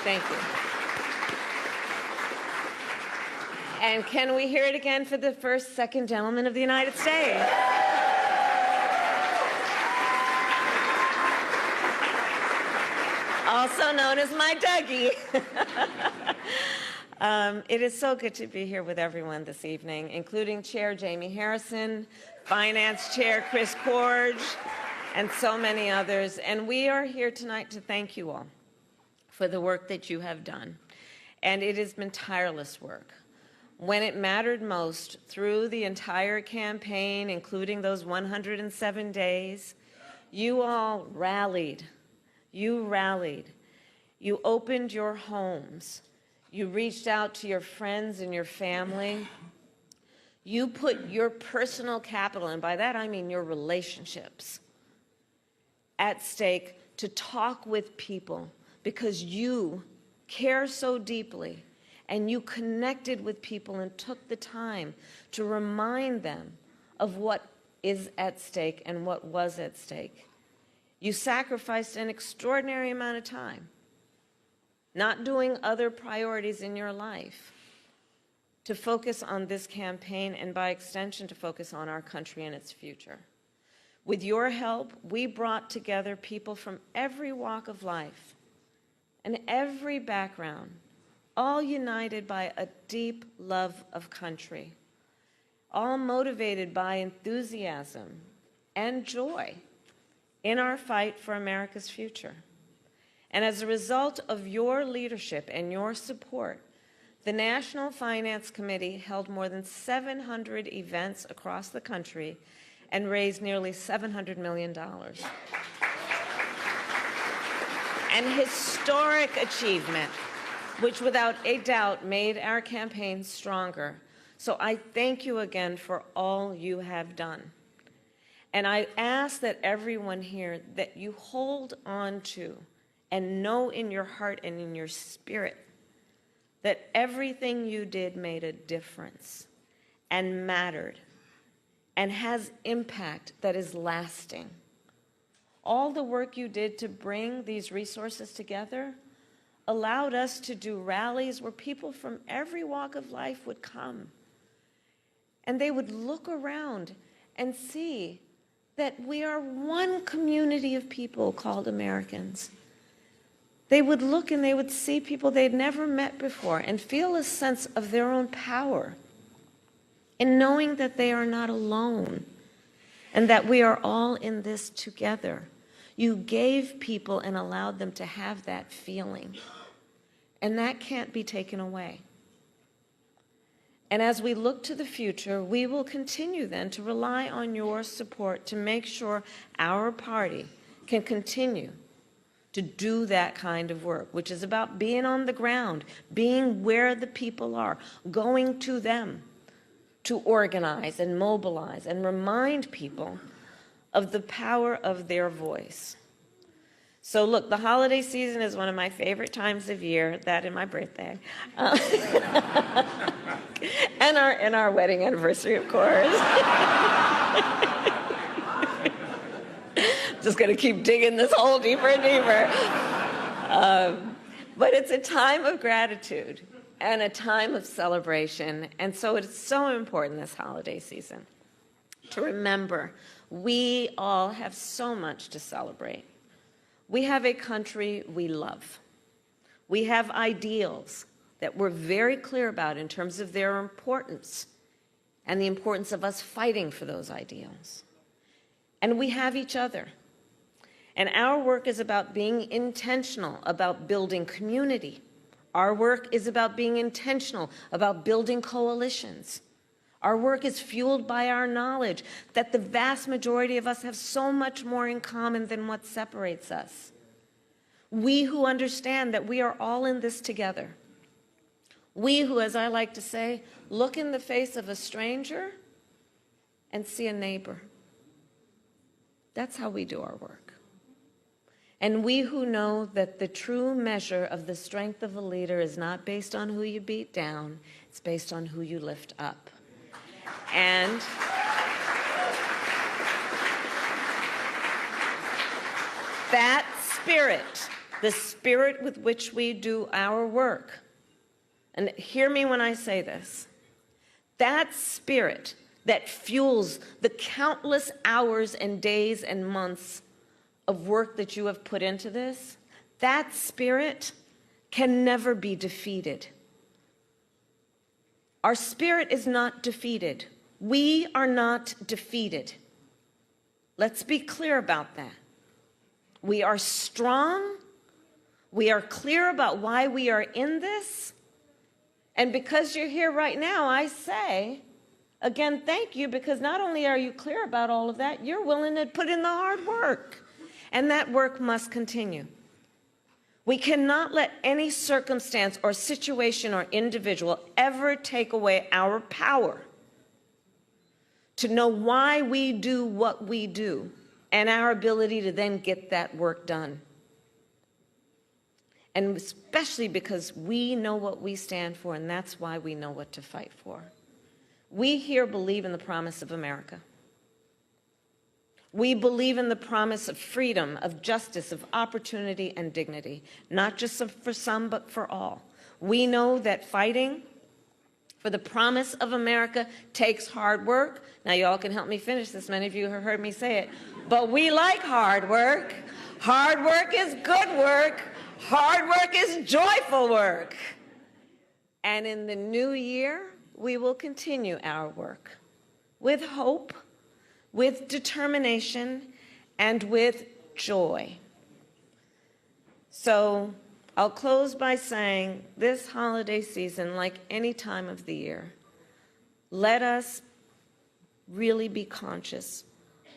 Thank you. And can we hear it again for the first, second gentleman of the United States? Also known as my Dougie. It is so good to be here with everyone this evening, including Chair Jamie Harrison, Finance Chair Chris Corge, and so many others. And we are here tonight to thank you all for the work that you have done. And it has been tireless work. When it mattered most, through the entire campaign, including those 107 days, you all rallied. You rallied. You opened your homes. You reached out to your friends and your family. You put your personal capital, and by that I mean your relationships, at stake to talk with people because you care so deeply, and you connected with people and took the time to remind them of what is at stake and what was at stake. You sacrificed an extraordinary amount of time, not doing other priorities in your life, to focus on this campaign and by extension to focus on our country and its future. With your help, we brought together people from every walk of life and every background, all united by a deep love of country, all motivated by enthusiasm and joy in our fight for America's future. And as a result of your leadership and your support, the National Finance Committee held more than 700 events across the country and raised nearly $700 million. An historic achievement, which without a doubt made our campaign stronger. So I thank you again for all you have done. And I ask that everyone here, that you hold on to and know in your heart and in your spirit that everything you did made a difference and mattered and has impact that is lasting. All the work you did to bring these resources together allowed us to do rallies where people from every walk of life would come. And they would look around and see that we are one community of people called Americans. They would look and they would see people they'd never met before and feel a sense of their own power in knowing that they are not alone and that we are all in this together. You gave people and allowed them to have that feeling, and that can't be taken away. And as we look to the future, we will continue then to rely on your support to make sure our party can continue to do that kind of work, which is about being on the ground, being where the people are, going to them to organize and mobilize and remind people of the power of their voice. So look, the holiday season is one of my favorite times of year, that and my birthday. And our wedding anniversary, of course. Just gonna keep digging this hole deeper and deeper. But it's a time of gratitude and a time of celebration. And so it's so important this holiday season to remember we all have so much to celebrate. We have a country we love. We have ideals that we're very clear about in terms of their importance and the importance of us fighting for those ideals. And we have each other. And our work is about being intentional about building community. Our work is about being intentional about building coalitions. Our work is fueled by our knowledge that the vast majority of us have so much more in common than what separates us. We who understand that we are all in this together. We who, as I like to say, look in the face of a stranger and see a neighbor. That's how we do our work. And we who know that the true measure of the strength of a leader is not based on who you beat down, it's based on who you lift up. And that spirit, the spirit with which we do our work, and hear me when I say this, that spirit that fuels the countless hours and days and months of work that you have put into this, that spirit can never be defeated. Our spirit is not defeated. We are not defeated. Let's be clear about that. We are strong. We are clear about why we are in this. And because you're here right now, I say, again, thank you, because not only are you clear about all of that, you're willing to put in the hard work. And that work must continue. We cannot let any circumstance or situation or individual ever take away our power to know why we do what we do and our ability to then get that work done. And especially because we know what we stand for, and that's why we know what to fight for. We here believe in the promise of America. We believe in the promise of freedom, of justice, of opportunity and dignity, not just for some, but for all. We know that fighting for the promise of America takes hard work. Now, you all can help me finish this. Many of you have heard me say it. But we like hard work. Hard work is good work. Hard work is joyful work. And in the new year, we will continue our work with hope, with determination, and with joy. So I'll close by saying this holiday season, like any time of the year, let us really be conscious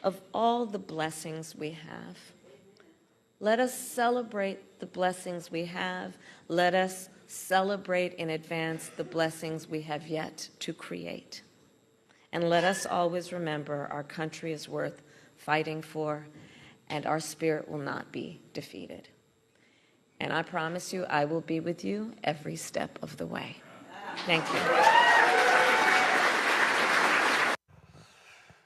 of all the blessings we have. Let us celebrate the blessings we have. Let us celebrate in advance the blessings we have yet to create. And let us always remember our country is worth fighting for, and our spirit will not be defeated. And I promise you, I will be with you every step of the way. Thank you.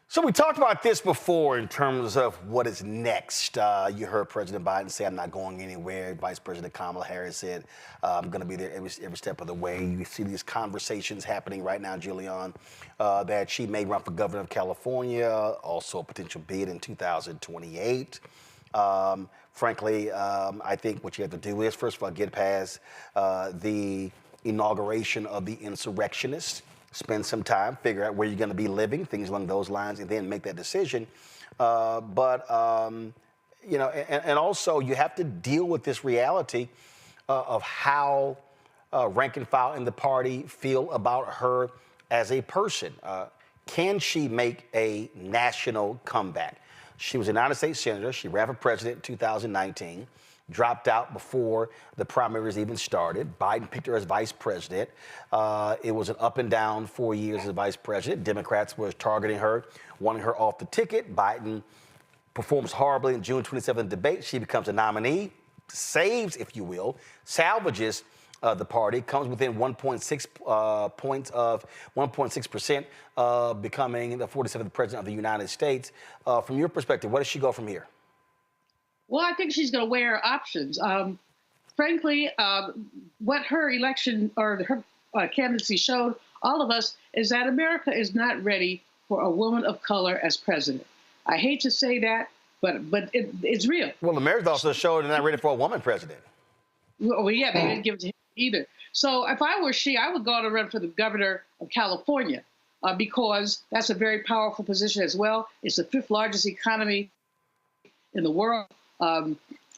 So we talked about this before in terms of what is next. You heard President Biden say, I'm not going anywhere. Vice President Kamala Harris said, I'm going to be there every step of the way. You see these conversations happening right now, Julian, that she may run for governor of California, also a potential bid in 2028. Frankly, I think what you have to do is, first of all, get past the inauguration of the insurrectionists. Spend some time, figure out where you're going to be living, things along those lines, and then make that decision. You know, and also you have to deal with this reality of how rank and file in the party feel about her as a person. Can she make a national comeback? She was a United States Senator. She ran for president in 2019. Dropped out before the primaries even started. Biden picked her as vice president. It was an up and down 4 years as vice president. Democrats were targeting her, wanting her off the ticket. Biden performs horribly in June 27th debate. She becomes a nominee, saves, if you will, salvages the party, comes within 1.6 points of 1.6% of becoming the 47th president of the United States. From your perspective, where does she go from here? Well, I think she's going to weigh her options. Frankly, what her election or her candidacy showed all of us is that America is not ready for a woman of color as president. I hate to say that, but it's real. Well, America also showed they're not ready for a woman president. Well, yeah, they didn't give it to him either. So if I were she, I would go on and run for the governor of California because that's a very powerful position as well. It's the 5th largest economy in the world.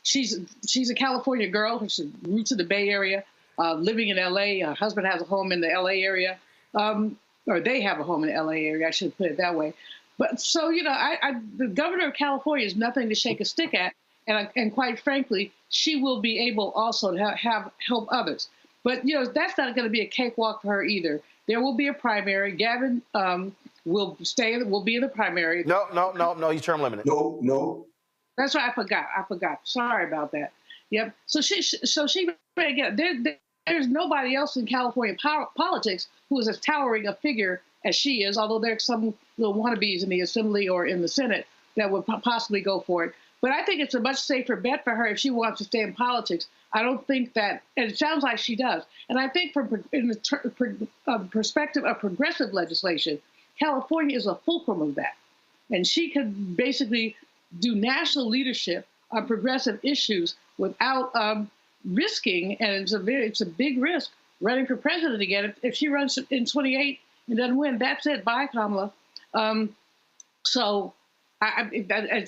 She's a California girl. She's roots in the Bay Area, living in L.A. Her husband has a home in the L.A. area, or they have a home in the L.A. area. I should put it that way. But so, you know, the governor of California is nothing to shake a stick at. And quite frankly, she will be able also to help others. But, you know, that's not going to be a cakewalk for her either. There will be a primary. Gavin will be in the primary. No, he's term limited. No. That's right. I forgot. Sorry about that. Yep. So she again, there's nobody else in California politics who is as towering a figure as she is, although there's some little wannabes in the Assembly or in the Senate that would possibly go for it. But I think it's a much safer bet for her if she wants to stay in politics. I don't think that, and it sounds like she does. And I think in the perspective of progressive legislation, California is a fulcrum of that. And she could basically do national leadership on progressive issues without risking, and it's a big risk, running for president again. If she runs in 28 and doesn't win, that's it. Bye, Kamala. As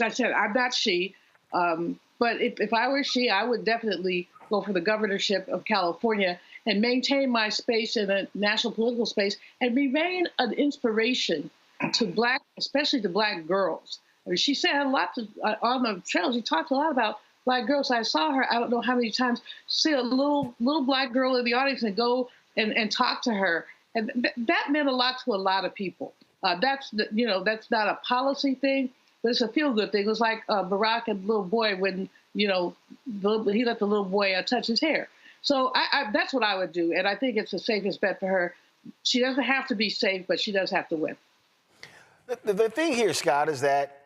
I said, I'm not she. But if I were she, I would definitely go for the governorship of California and maintain my space in a national political space and remain an inspiration to especially to Black girls. I mean, she said a lot on the trail. She talked a lot about Black girls. I saw her, I don't know how many times, see a little Black girl in the audience and go and talk to her. And that meant a lot to a lot of people. That's not a policy thing, but it's a feel-good thing. It was like Barack and the little boy when, he let the little boy touch his hair. So that's what I would do, and I think it's the safest bet for her. She doesn't have to be safe, but she does have to win. The thing here, Scott, is that,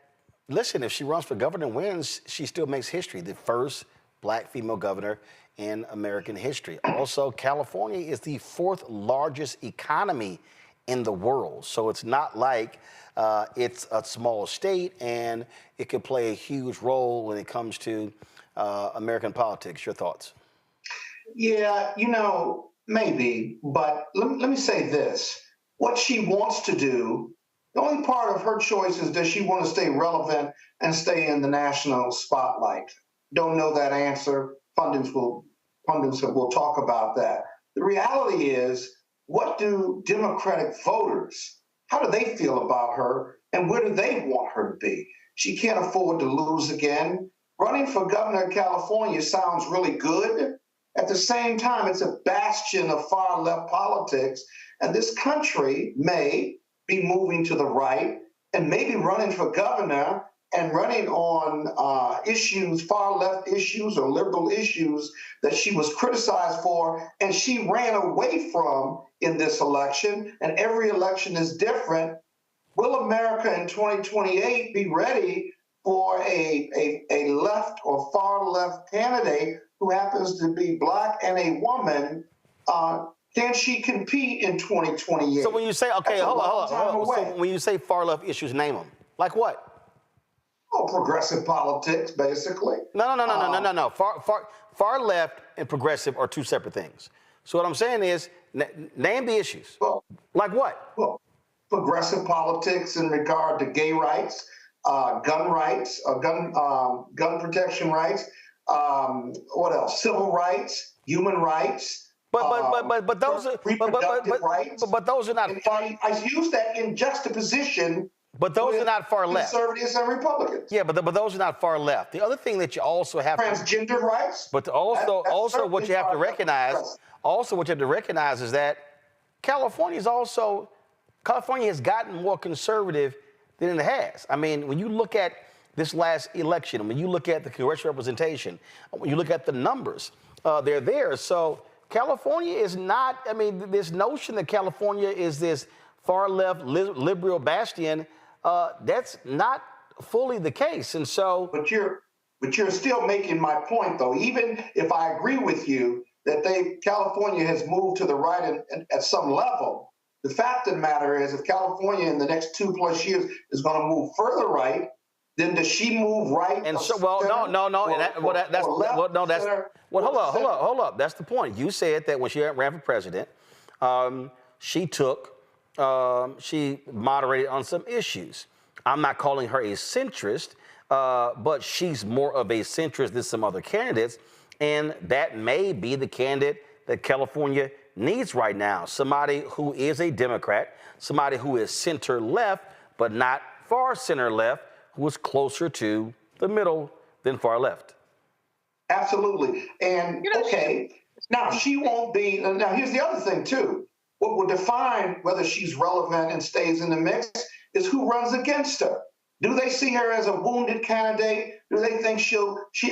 listen, if she runs for governor and wins, she still makes history. The first Black female governor in American history. Also, California is the 4th largest economy in the world. So it's not like it's a small state, and it could play a huge role when it comes to American politics. Your thoughts? Yeah, maybe. But let me say this. What she wants to do, the only part of her choice is does she want to stay relevant and stay in the national spotlight? Don't know that answer. Pundits will talk about that. The reality is, what do Democratic voters, how do they feel about her, and where do they want her to be? She can't afford to lose again. Running for governor of California sounds really good. At the same time, it's a bastion of far-left politics, and this country may be moving to the right and maybe running for governor and running on issues, far-left issues or liberal issues that she was criticized for and she ran away from in this election, and every election is different. Will America in 2028 be ready for a left or far-left candidate who happens to be Black and a woman? Can she compete in 2028? So when you say, okay, hold on. So when you say far-left issues, name them. Like what? Oh, progressive politics, basically. No. Far left and progressive are two separate things. So what I'm saying is, name the issues. Well, like what? Well, progressive politics in regard to gay rights, gun rights, gun protection rights. What else? Civil rights, human rights. But those are reproductive rights. But those are not far. I use that in juxtaposition. But those are not far left. Conservatives and Republicans. Yeah, but those are not far left. The other thing that you also have transgender rights. But also what you have to recognize. Also, what you have to recognize is that California has gotten more conservative than it has. I mean, when you look at this last election. When you look at the congressional representation, when you look at the numbers, they're there. So California is not, I mean, this notion that California is this far left liberal bastion, that's not fully the case. And so. But you're still making my point, though. Even if I agree with you that California has moved to the right at some level, the fact of the matter is, if California in the next 2+ years is going to move further right, then does she move right? And so, well, hold up. That's the point. You said that when she ran for president, she moderated on some issues. I'm not calling her a centrist, but she's more of a centrist than some other candidates, and that may be the candidate that California needs right now. Somebody who is a Democrat, somebody who is center left, but not far center left, who is closer to the middle than far left. Absolutely. And okay, now she won't be, now here's the other thing too. What will define whether she's relevant and stays in the mix is who runs against her. Do they see her as a wounded candidate? Do they think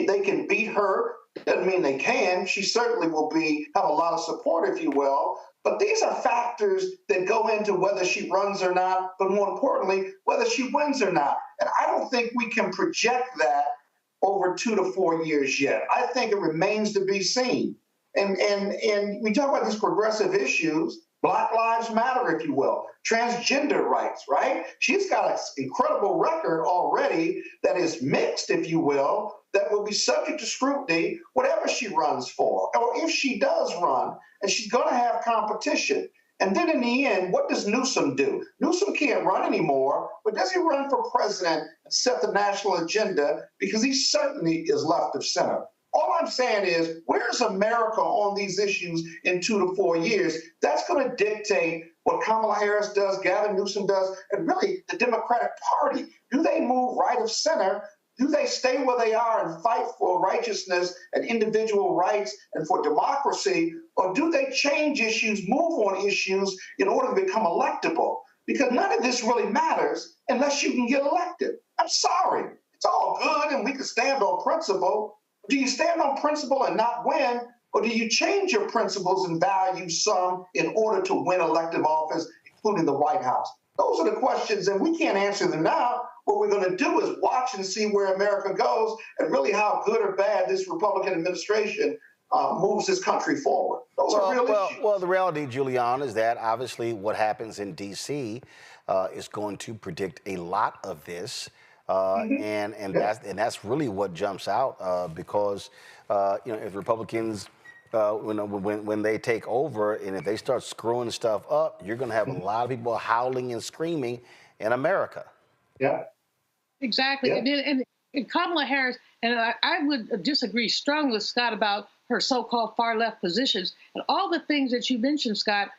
they can beat her? Doesn't mean they can. She certainly will have a lot of support, if you will. But these are factors that go into whether she runs or not, but more importantly, whether she wins or not. And I don't think we can project that over 2 to 4 years yet. I think it remains to be seen. And we talk about these progressive issues, Black Lives Matter, if you will, transgender rights, right? She's got an incredible record already that is mixed, if you will, that will be subject to scrutiny, whatever she runs for, or if she does run, and she's going to have competition. And then in the end, what does Newsom do? Newsom can't run anymore, but does he run for president and set the national agenda? Because he certainly is left of center. All I'm saying is, where's America on these issues in 2 to 4 years? That's going to dictate what Kamala Harris does, Gavin Newsom does, and really the Democratic Party. Do they move right of center? Do they stay where they are and fight for righteousness and individual rights and for democracy? Or do they change issues, move on issues in order to become electable? Because none of this really matters unless you can get elected. I'm sorry. It's all good and we can stand on principle. Do you stand on principle and not win? Or do you change your principles and values some in order to win elective office, including the White House? Those are the questions, and we can't answer them now. What we're going to do is watch and see where America goes and really how good or bad this Republican administration moves this country forward. Those are real issues. Well, the reality, Julian, is that obviously what happens in D.C. Is going to predict a lot of this. And that's really what jumps out because if Republicans when they take over and if they start screwing stuff up, you're going to have a lot of people howling and screaming in America. Yeah, exactly. Yeah. And Kamala Harris, and I would disagree strongly with Scott about her so-called far left positions and all the things that you mentioned, Scott.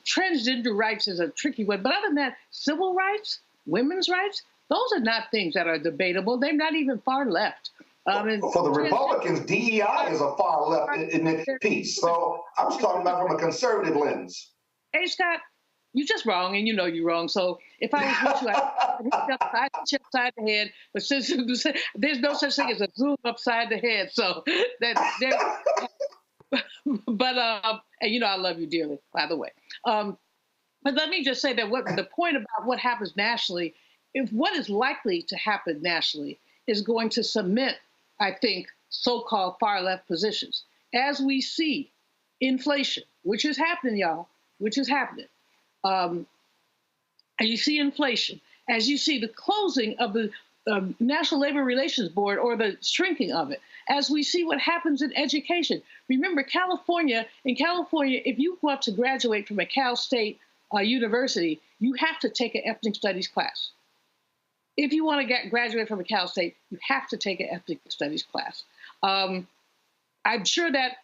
Transgender rights is a tricky one, but other than that, civil rights, women's rights. Those are not things that are debatable. They're not even far left. For the Republicans, DEI is a far left in its piece. So I was talking about from a conservative lens. Hey, Scott, you're just wrong, and you know you're wrong. So if I was with you, I'd hit you upside the head. But since there's no such thing as a zoom upside the head, so but I love you dearly, by the way. But let me just say that the point about what happens nationally. If what is likely to happen nationally is going to cement, I think, so-called far-left positions. As we see inflation, which is happening, y'all, which is happening. And you see inflation, as you see the closing of the National Labor Relations Board or the shrinking of it, as we see what happens in education. Remember, in California, if you want to graduate from a Cal State university, you have to take an ethnic studies class. If you want to graduate from a Cal State, you have to take an ethnic studies class. I'm sure that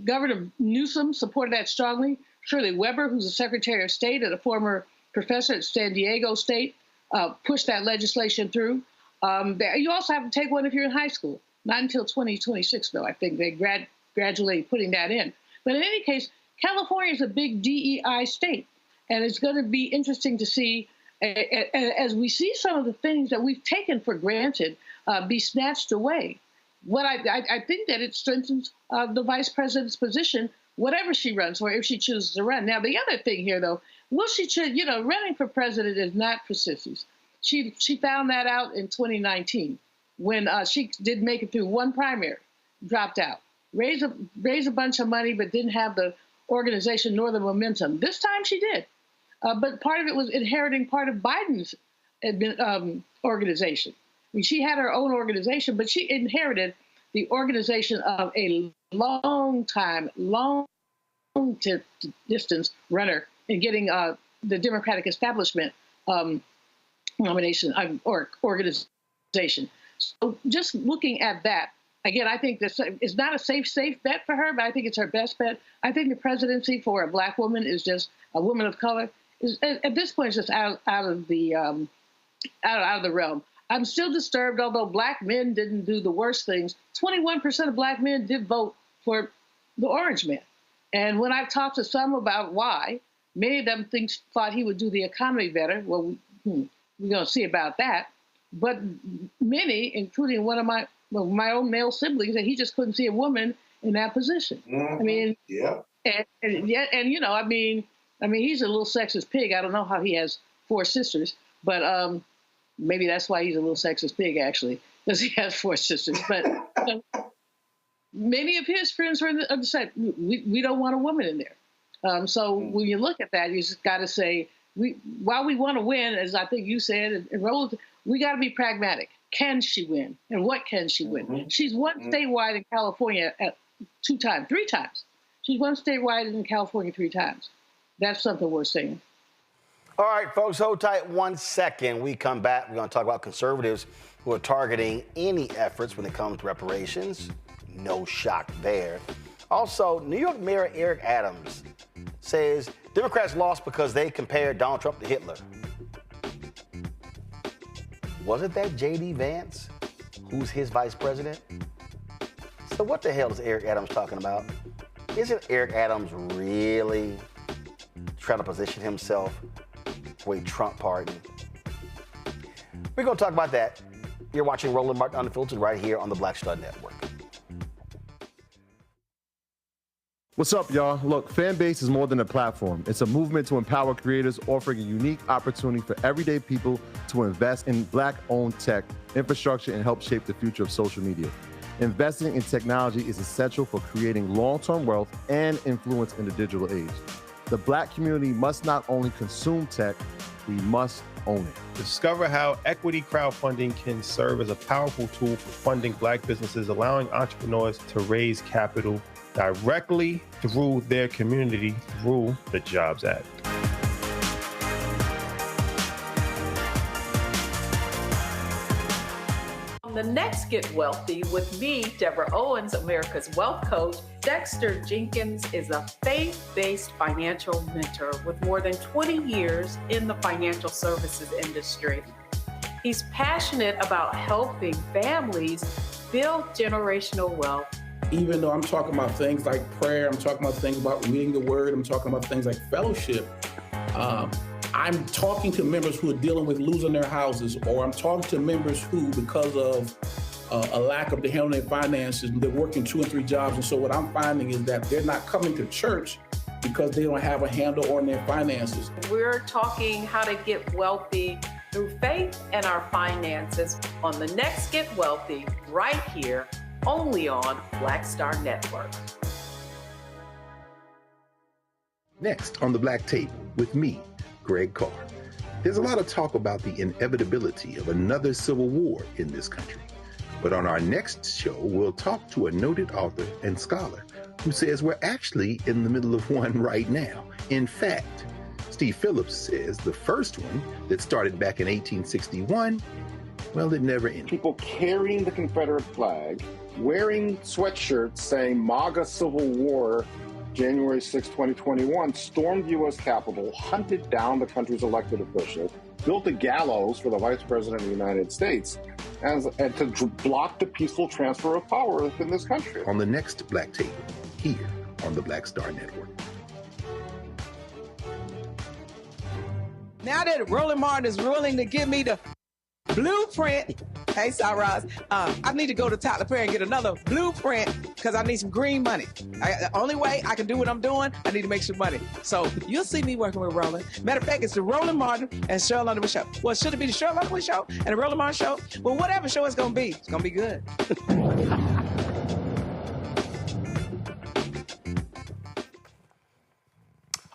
Governor Newsom supported that strongly. Shirley Weber, who's the Secretary of State and a former professor at San Diego State, pushed that legislation through. You also have to take one if you're in high school. Not until 2026, though. I think they gradually putting that in. But in any case, California is a big DEI state, and it's going to be interesting to see as we see some of the things that we've taken for granted be snatched away, what I think that it strengthens the vice president's position, whatever she runs for, if she chooses to run. Now, the other thing here, though, running for president is not for sissies. She found that out in 2019 when she didn't make it through one primary, dropped out, raised a bunch of money, but didn't have the organization nor the momentum. This time she did. But part of it was inheriting part of Biden's organization. I mean, she had her own organization, but she inherited the organization of a long distance runner in getting the Democratic establishment nomination or organization. So just looking at that, again, I think this is not a safe bet for her, but I think it's her best bet. I think the presidency for a Black woman is just a woman of color. At this point, it's just out of the realm. I'm still disturbed, although Black men didn't do the worst things. 21% of Black men did vote for the Orange Man. And when I've talked to some about why, many of them thought he would do the economy better. Well, we're going to see about that. But many, including one of my own male siblings, that he just couldn't see a woman in that position. Mm-hmm. I mean, yeah. I mean, he's a little sexist pig. I don't know how he has 4 sisters, but maybe that's why he's a little sexist pig, actually, because he has 4 sisters. But many of his friends were on the side. We don't want a woman in there. So when you look at that, you just got to say, while we want to win, as I think you said, and Roland, we got to be pragmatic. Can she win? And what can she win? Mm-hmm. She's won statewide in California 3 times. She's won statewide in California 3 times. That's something worth saying. All right, folks, hold tight 1 second. We come back. We're going to talk about conservatives who are targeting any efforts when it comes to reparations. No shock there. Also, New York Mayor Eric Adams says Democrats lost because they compared Donald Trump to Hitler. Wasn't that J.D. Vance, who's his vice president? So what the hell is Eric Adams talking about? Isn't Eric Adams really trying to position himself for a Trump pardon? We're going to talk about that. You're watching Roland Martin Unfiltered right here on the Black Star Network. What's up, y'all? Look, Fanbase is more than a platform. It's a movement to empower creators, offering a unique opportunity for everyday people to invest in Black-owned tech, infrastructure, and help shape the future of social media. Investing in technology is essential for creating long-term wealth and influence in the digital age. The Black community must not only consume tech, we must own it. Discover how equity crowdfunding can serve as a powerful tool for funding Black businesses, allowing entrepreneurs to raise capital directly through their community through the Jobs Act. On the next Get Wealthy with me, Deborah Owens, America's Wealth Coach, Dexter Jenkins is a faith-based financial mentor with more than 20 years in the financial services industry. He's passionate about helping families build generational wealth. Even though I'm talking about things like prayer, I'm talking about things about reading the word, I'm talking about things like fellowship, I'm talking to members who are dealing with losing their houses, or I'm talking to members who, because of a lack of the handling their finances, they're working 2 and 3 jobs. And so what I'm finding is that they're not coming to church because they don't have a handle on their finances. We're talking how to get wealthy through faith and our finances on the next Get Wealthy right here, only on Black Star Network. Next on the Black Tape with me, Greg Carr. There's a lot of talk about the inevitability of another civil war in this country. But on our next show, we'll talk to a noted author and scholar who says we're actually in the middle of one right now. In fact, Steve Phillips says the first one that started back in 1861, well, it never ended. People carrying the Confederate flag, wearing sweatshirts saying MAGA Civil War, January 6, 2021, stormed U.S. Capitol, hunted down the country's elected officials, built a gallows for the Vice President of the United States, and to block the peaceful transfer of power within this country. On the next Black Tape, here on the Black Star Network. Now that Roland Martin is willing to give me the blueprint, hey, Cyrus, I need to go to Tyler Perry and get another blueprint because I need some green money. The only way I can do what I'm doing, I need to make some money. So you'll see me working with Roland. Matter of fact, it's the Roland Martin and Cheryl Underwood show. Well, should it be the Cheryl Underwood show and the Roland Martin show? Well, whatever show it's going to be good.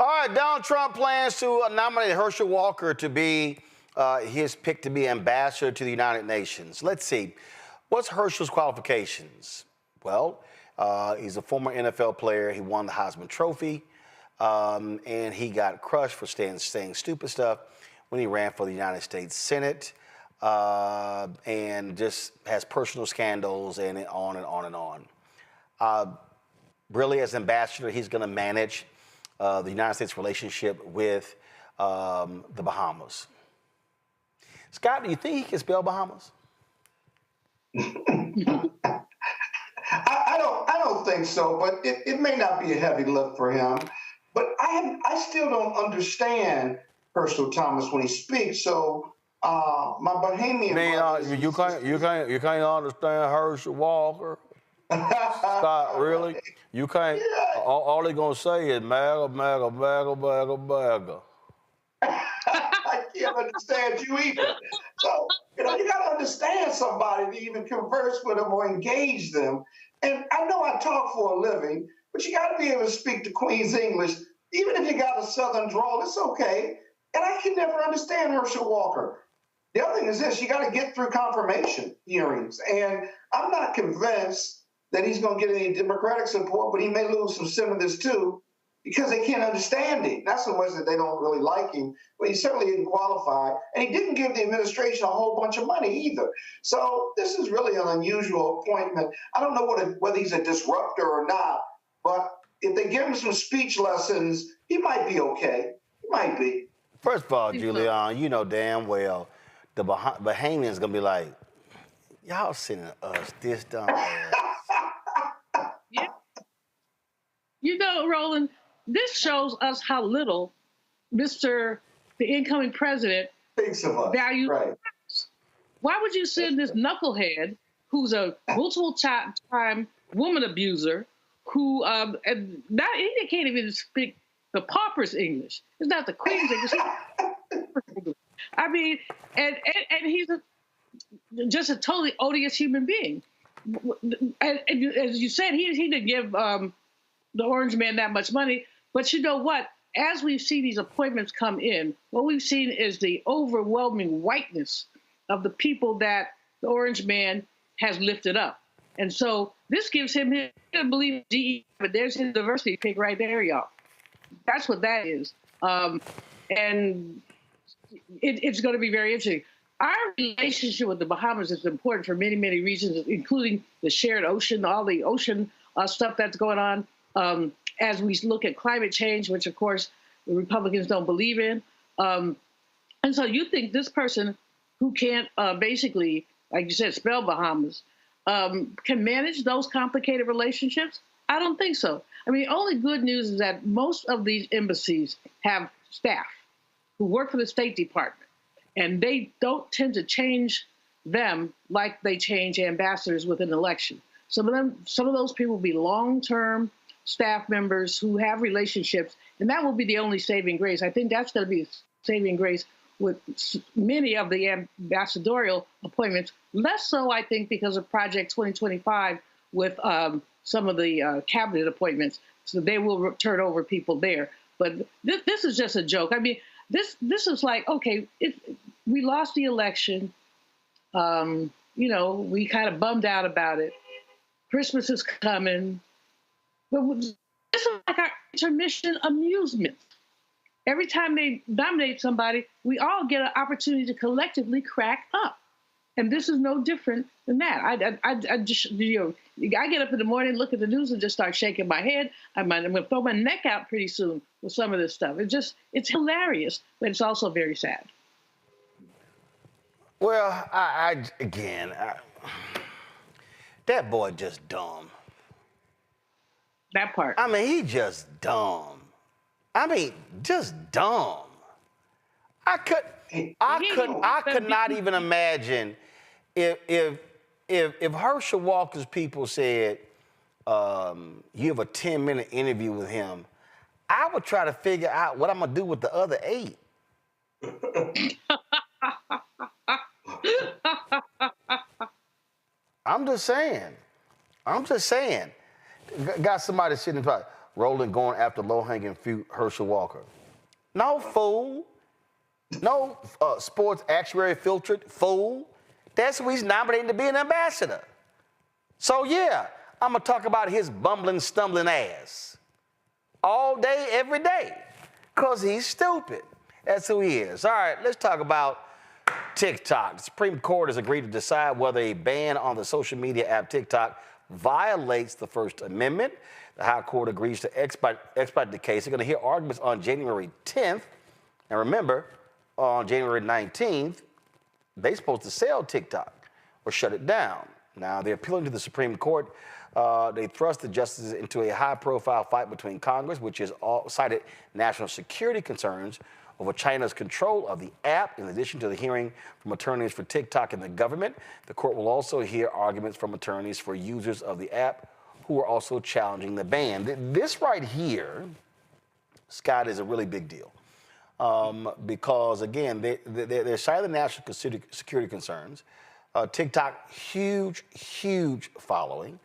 All right, Donald Trump plans to nominate Herschel Walker to be his pick to be ambassador to the United Nations. Let's see. What's Herschel's qualifications? Well, he's a former NFL player. He won the Heisman Trophy, and he got crushed for saying stupid stuff when he ran for the United States Senate, and just has personal scandals and on and on and on. Really, as ambassador, he's going to manage the United States relationship with the Bahamas. Scott, do you think he can spell Bahamas? I don't think so, but it may not be a heavy lift for him. But I still don't understand Herschel Thomas when he speaks. So my Bahamian brothers, you can't understand Herschel Walker. Scott, really? You can't. Yeah. All they're gonna say is MAGA, MAGA, MAGA, MAGA, MAGA. I can't understand you either. So, you got to understand somebody to even converse with them or engage them. And I know I talk for a living, but you got to be able to speak the Queen's English. Even if you got a Southern drawl, it's okay. And I can never understand Herschel Walker. The other thing is this, you got to get through confirmation hearings. And I'm not convinced that he's going to get any Democratic support, but he may lose some senators too, because they can't understand him. Not so much that they don't really like him, but he certainly didn't qualify. And he didn't give the administration a whole bunch of money either. So this is really an unusual appointment. I don't know whether he's a disruptor or not, but if they give him some speech lessons, he might be okay. He might be. First of all, Julian, you know damn well the Bahamians going to be like, y'all sending us this dumb ass. Yeah. You know, Roland, this shows us how little the incoming president thinks of us. Values. Right. Why would you send this knucklehead, who's a multiple-time woman abuser, who and not he can't even speak the pauper's English. It's not the Queen's English. I mean, and he's just a totally odious human being. And as you said, he didn't give the orange man that much money. But you know what? As we see these appointments come in, what we've seen is the overwhelming whiteness of the people that the orange man has lifted up. And so this gives him his, I believe, DE, but there's his diversity pick right there, y'all. That's what that is. And it's going to be very interesting. Our relationship with the Bahamas is important for many, many reasons, including the shared ocean, all the ocean stuff that's going on. As we look at climate change, which, of course, the Republicans don't believe in. And so you think this person who can't basically, like you said, spell Bahamas, can manage those complicated relationships? I don't think so. I mean, only good news is that most of these embassies have staff who work for the State Department, and they don't tend to change them like they change ambassadors with an election. Some of those people will be long-term staff members who have relationships, and that will be the only saving grace. I think that's going to be saving grace with many of the ambassadorial appointments, less so, I think, because of Project 2025 with some of the cabinet appointments. So they will turn over people there. But this is just a joke. I mean, this is like, okay, we lost the election. We kind of bummed out about it. Christmas is coming. But this is like our intermission amusement. Every time they nominate somebody, we all get an opportunity to collectively crack up. And this is no different than that. I just, I get up in the morning, look at the news, and just start shaking my head. I'm going to throw my neck out pretty soon with some of this stuff. It's hilarious, but it's also very sad. Well, that boy just dumb. That part. I mean, he just dumb. I mean, just dumb. I could not even imagine if Herschel Walker's people said you have a 10-minute interview with him, I would try to figure out what I'm gonna do with the other 8. I'm just saying. Got somebody sitting in Roland going after low-hanging fruit Herschel Walker. No, fool. No sports actuary filtered, fool. That's who he's nominated to be an ambassador. So yeah, I'm gonna talk about his bumbling, stumbling ass all day, every day, because he's stupid. That's who he is. All right, let's talk about TikTok. The Supreme Court has agreed to decide whether a ban on the social media app TikTok violates the First Amendment. The High Court agrees to expedite the case. They're going to hear arguments on January 10th. And remember, on January 19th, they're supposed to sell TikTok or shut it down. Now, they're appealing to the Supreme Court. They thrust the justices into a high-profile fight between Congress, which has cited national security concerns over China's control of the app. In addition to the hearing from attorneys for TikTok and the government, the court will also hear arguments from attorneys for users of the app who are also challenging the ban. This right here, Scott, is a really big deal because, again, they're citing the national security concerns. TikTok, huge following.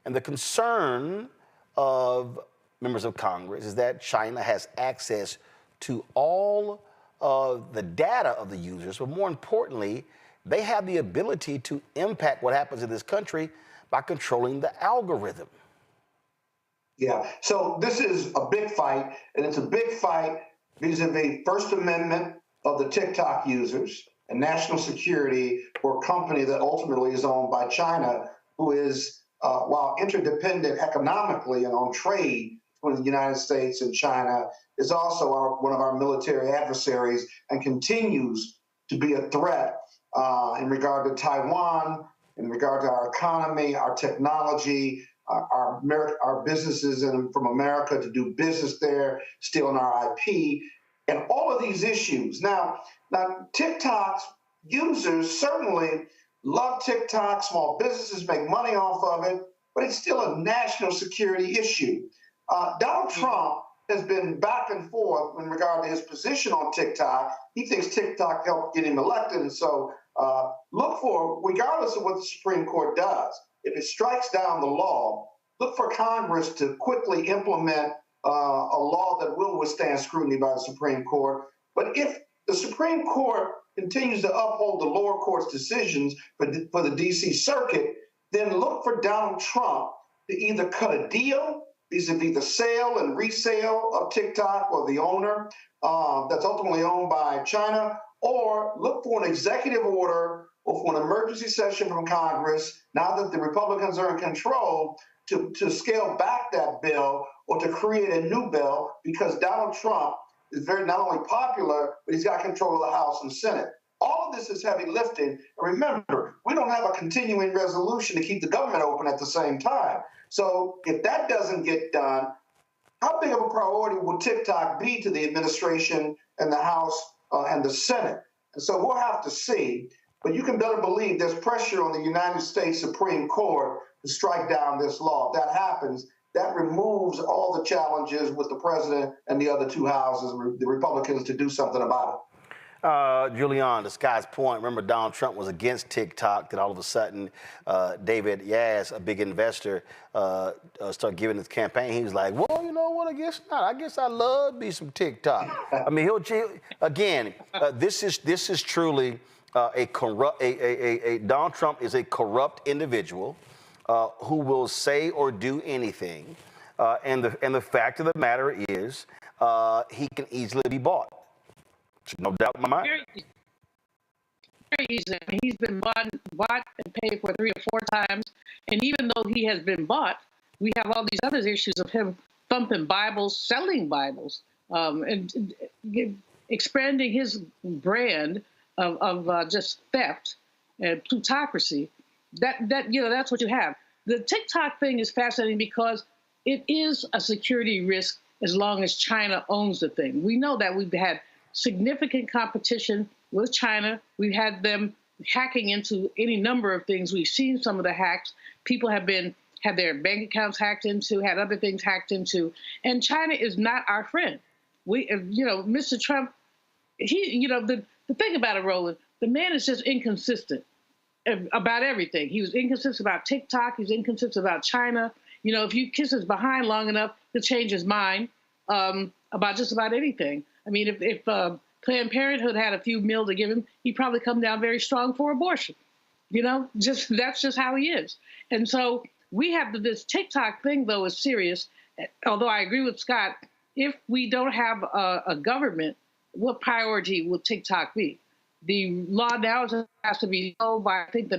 And the concern of members of Congress is that China has access to all of the data of the users, but more importantly, they have the ability to impact what happens in this country by controlling the algorithm. Yeah, so this is a big fight, and it's a big fight vis-a-vis First Amendment of the TikTok users and national security for a company that ultimately is owned by China, who is, while interdependent economically and on trade between the United States and China, is also one of our military adversaries and continues to be a threat in regard to Taiwan, in regard to our economy, our technology, our businesses from America to do business there, stealing our IP, and all of these issues. Now TikTok's users certainly love TikTok. Small businesses make money off of it, but it's still a national security issue. Donald Trump has been back and forth in regard to his position on TikTok. He thinks TikTok helped get him elected. And so look for, regardless of what the Supreme Court does, if it strikes down the law, look for Congress to quickly implement a law that will withstand scrutiny by the Supreme Court. But if the Supreme Court continues to uphold the lower court's decisions for the D.C. Circuit, then look for Donald Trump to either cut a deal vis-a-vis the sale and resale of TikTok or the owner that's ultimately owned by China, or look for an executive order or for an emergency session from Congress, now that the Republicans are in control, to scale back that bill or to create a new bill, because Donald Trump is not only popular, but he's got control of the House and Senate. All of this is heavy lifting. And remember, we don't have a continuing resolution to keep the government open at the same time. So if that doesn't get done, how big of a priority will TikTok be to the administration and the House and the Senate? And so we'll have to see. But you can better believe there's pressure on the United States Supreme Court to strike down this law. If that happens, that removes all the challenges with the president and the other two houses, the Republicans, to do something about it. Julian, to Scott's point, remember Donald Trump was against TikTok, then all of a sudden David Yaz, a big investor, started giving his campaign. He was like, well, you know what, I guess not. I guess I love me some TikTok. I mean, this is truly Donald Trump is a corrupt individual who will say or do anything. And the fact of the matter is he can easily be bought. No doubt in my mind. Very easy. He's been bought and paid for 3 or 4 times. And even though he has been bought, we have all these other issues of him thumping Bibles, selling Bibles, and expanding his brand of just theft and plutocracy. That's what you have. The TikTok thing is fascinating because it is a security risk as long as China owns the thing. We know that we've had significant competition with China. We've had them hacking into any number of things. We've seen some of the hacks. People have had their bank accounts hacked into, had other things hacked into, and China is not our friend. Mr. Trump, the thing about it, Roland, the man is just inconsistent about everything. He was inconsistent about TikTok. He's inconsistent about China. If you kiss his behind long enough, he'll change his mind about just about anything. I mean, if Planned Parenthood had a few mil to give him, he'd probably come down very strong for abortion. That's just how he is. And so we have this TikTok thing, though, is serious. Although I agree with Scott, if we don't have a government, what priority will TikTok be? The law now has to be held by, I think, the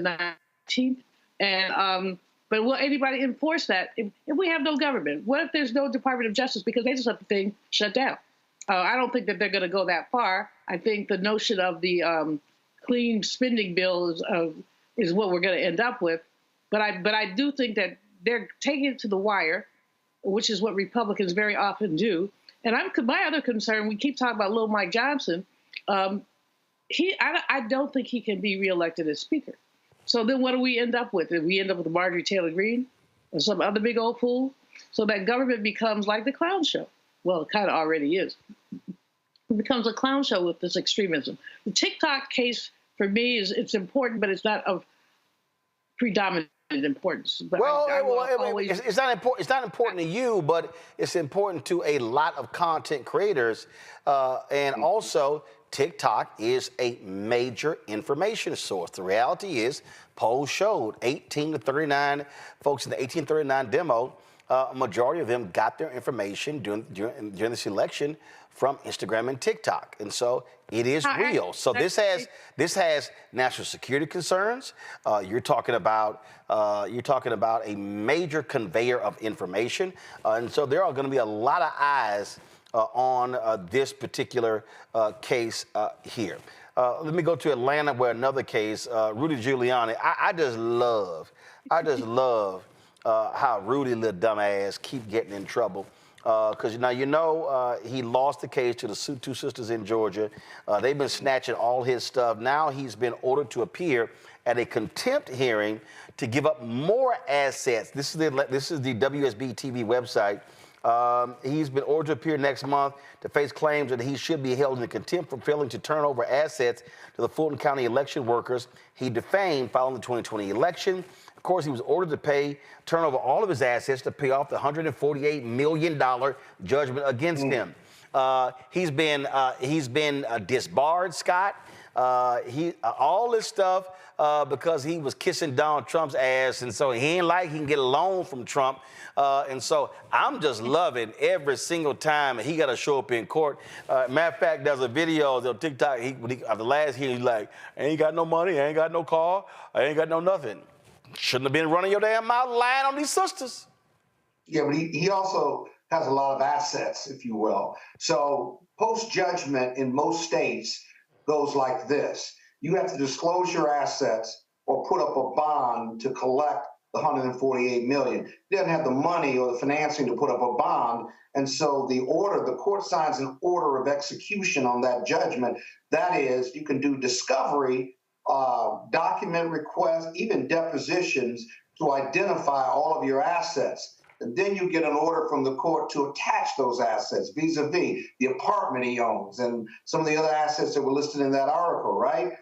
19th. And but will anybody enforce that if we have no government? What if there's no Department of Justice because they just let the thing shut down? I don't think that they're going to go that far. I think the notion of the clean spending bill is what we're going to end up with. But I do think that they're taking it to the wire, which is what Republicans very often do. And my other concern, we keep talking about Lil Mike Johnson. I don't think he can be reelected as Speaker. So then what do we end up with? We end up with Marjorie Taylor Greene or some other big old fool? So that government becomes like the clown show. Well, it kind of already is. It becomes a clown show with this extremism. The TikTok case, for me, it's important, but it's not of predominant importance. But it's not important. It's not important to you, but it's important to a lot of content creators, and also TikTok is a major information source. The reality is, polls showed 18 to 39 folks in the 1839 demo. A majority of them got their information during this election from Instagram and TikTok, and so it is real. So this has national security concerns. You're talking about a major conveyor of information, and so there are going to be a lot of eyes on this particular case here. Let me go to Atlanta, where another case, Rudy Giuliani. I just love how Rudy, little dumbass, keep getting in trouble. Because he lost the case to the two sisters in Georgia. They've been snatching all his stuff. Now he's been ordered to appear at a contempt hearing to give up more assets. This is the WSB TV website. He's been ordered to appear next month to face claims that he should be held in contempt for failing to turn over assets to the Fulton County election workers he defamed following the 2020 election. Of course, he was ordered to turn over all of his assets to pay off the $148 million judgment against him. He's been disbarred, Scott. All this stuff because he was kissing Donald Trump's ass, and so he ain't like he can get a loan from Trump. And so I'm just loving every single time he got to show up in court. Matter of fact, there's a video on TikTok. After last hearing, he's like, I ain't got no money, I ain't got no car, I ain't got no nothing. Shouldn't have been running your damn mouth lying on these sisters. Yeah, but he also has a lot of assets, if you will. So post-judgment in most states goes like this. You have to disclose your assets or put up a bond to collect the $148 million. He doesn't have the money or the financing to put up a bond. And so the court signs an order of execution on that judgment. That is, you can do discovery, document requests, even depositions to identify all of your assets. And then you get an order from the court to attach those assets vis-a-vis the apartment he owns and some of the other assets that were listed in that article, right?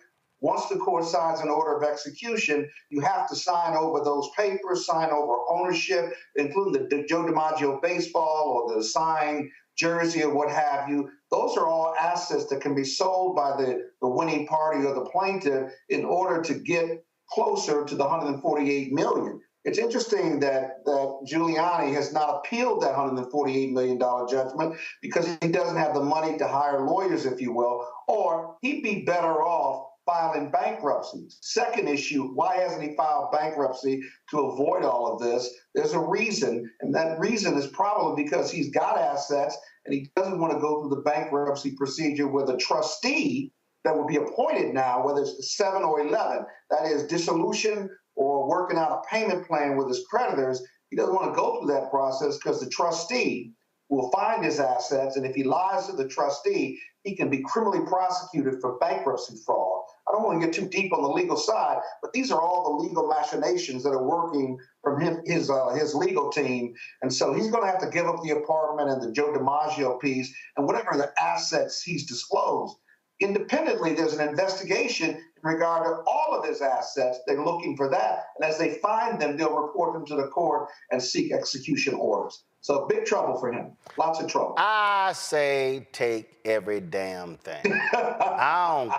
Once the court signs an order of execution, you have to sign over those papers, sign over ownership, including the Joe DiMaggio baseball or the signed jersey or what have you. Those are all assets that can be sold by the winning party or the plaintiff in order to get closer to the $148 million. It's interesting that Giuliani has not appealed that $148 million judgment because he doesn't have the money to hire lawyers, if you will, or he'd be better off filing bankruptcy. Second issue, why hasn't he filed bankruptcy to avoid all of this? There's a reason, and that reason is probably because he's got assets and he doesn't want to go through the bankruptcy procedure with a trustee that will be appointed now, whether it's 7 or 11, that is dissolution or working out a payment plan with his creditors. He doesn't want to go through that process because the trustee will find his assets, and if he lies to the trustee, he can be criminally prosecuted for bankruptcy fraud. I don't want to get too deep on the legal side, but these are all the legal machinations that are working from his legal team. And so he's going to have to give up the apartment and the Joe DiMaggio piece and whatever the assets he's disclosed. Independently, there's an investigation in regard to all of his assets. They're looking for that. And as they find them, they'll report them to the court and seek execution orders. So big trouble for him. Lots of trouble. I say take every damn thing. I don't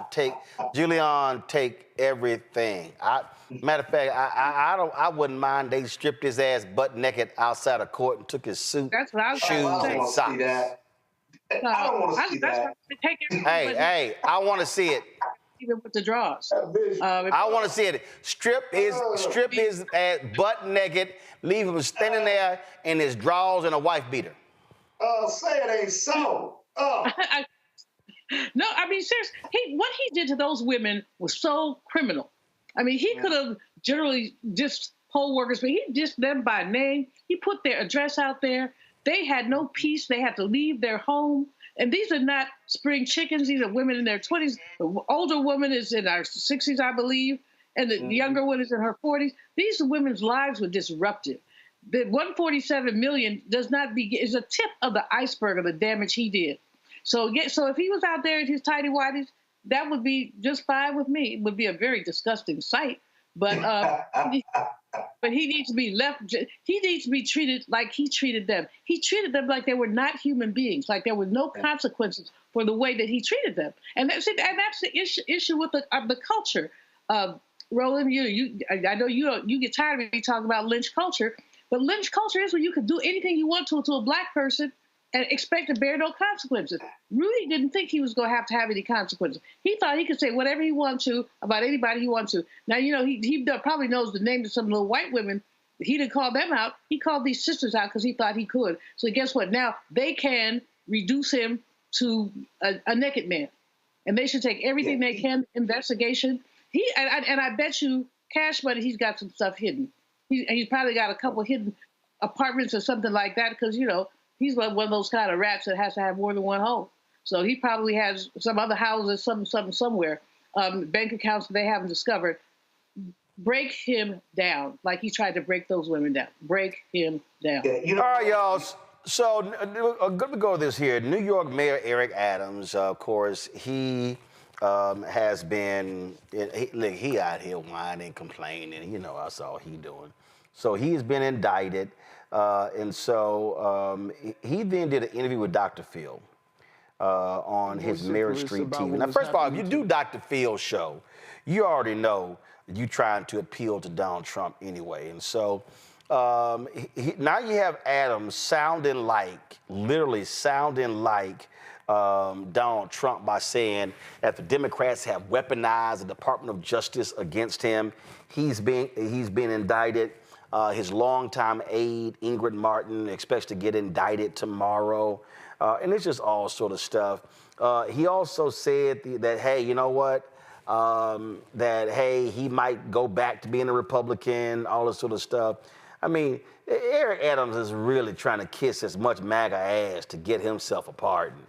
care. Julian, take everything. Matter of fact, I wouldn't mind they stripped his ass butt naked outside of court and took his suit, shoes, and socks. I don't want to see that. Hey, I want to see it. Even with the draws. I want to see it. Strip his ass butt naked, leave him standing there in his drawers and a wife beater. Say it ain't so. No, I mean, seriously, what he did to those women was so criminal. I mean, he could have generally just poll workers, but he dissed them by name. He put their address out there. They had no peace. They had to leave their home. And these are not spring chickens. These are women in their 20s. The older woman is in her 60s, I believe, and the younger one is in her 40s. These women's lives were disrupted. The 147 million is a tip of the iceberg of the damage he did. So if he was out there in his tighty whities, that would be just fine with me. It would be a very disgusting sight, but but he needs to be left. He needs to be treated like he treated them. He treated them like they were not human beings, like there were no consequences for the way that he treated them. And that's the issue with the culture. Roland, I know you get tired of me talking about lynch culture, but lynch culture is when you can do anything you want to a black person and expect to bear no consequences. Rudy didn't think he was going to have any consequences. He thought he could say whatever he wanted to about anybody he wanted to. Now, he probably knows the names of some little white women. He didn't call them out. He called these sisters out because he thought he could. So guess what? Now they can reduce him to a naked man. And they should take everything they can, investigation. And I bet you Cash Money, he's got some stuff hidden. He's probably got a couple hidden apartments or something like that because, he's one of those kind of rats that has to have more than one home. So he probably has some other houses, somewhere, bank accounts that they haven't discovered. Break him down like he tried to break those women down. Break him down. All right, y'all. So good to go with this here. New York Mayor Eric Adams, of course, he has been, he out here whining, complaining. That's all he doing. So he's been indicted. And so he then did an interview with Dr. Phil on his Mary Street TV. Now, first of all, if you do Dr. Phil's show, you already know that you're trying to appeal to Donald Trump anyway. And so now you have Adams literally sounding like Donald Trump by saying that the Democrats have weaponized the Department of Justice against him. He's been indicted. His longtime aide, Ingrid Martin, expects to get indicted tomorrow. And it's just all sort of stuff. He also said that, hey, you know what? That, hey, he might go back to being a Republican, all this sort of stuff. I mean, Eric Adams is really trying to kiss as much MAGA ass to get himself a pardon.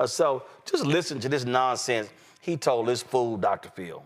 So just listen to this nonsense he told this fool, Dr. Phil.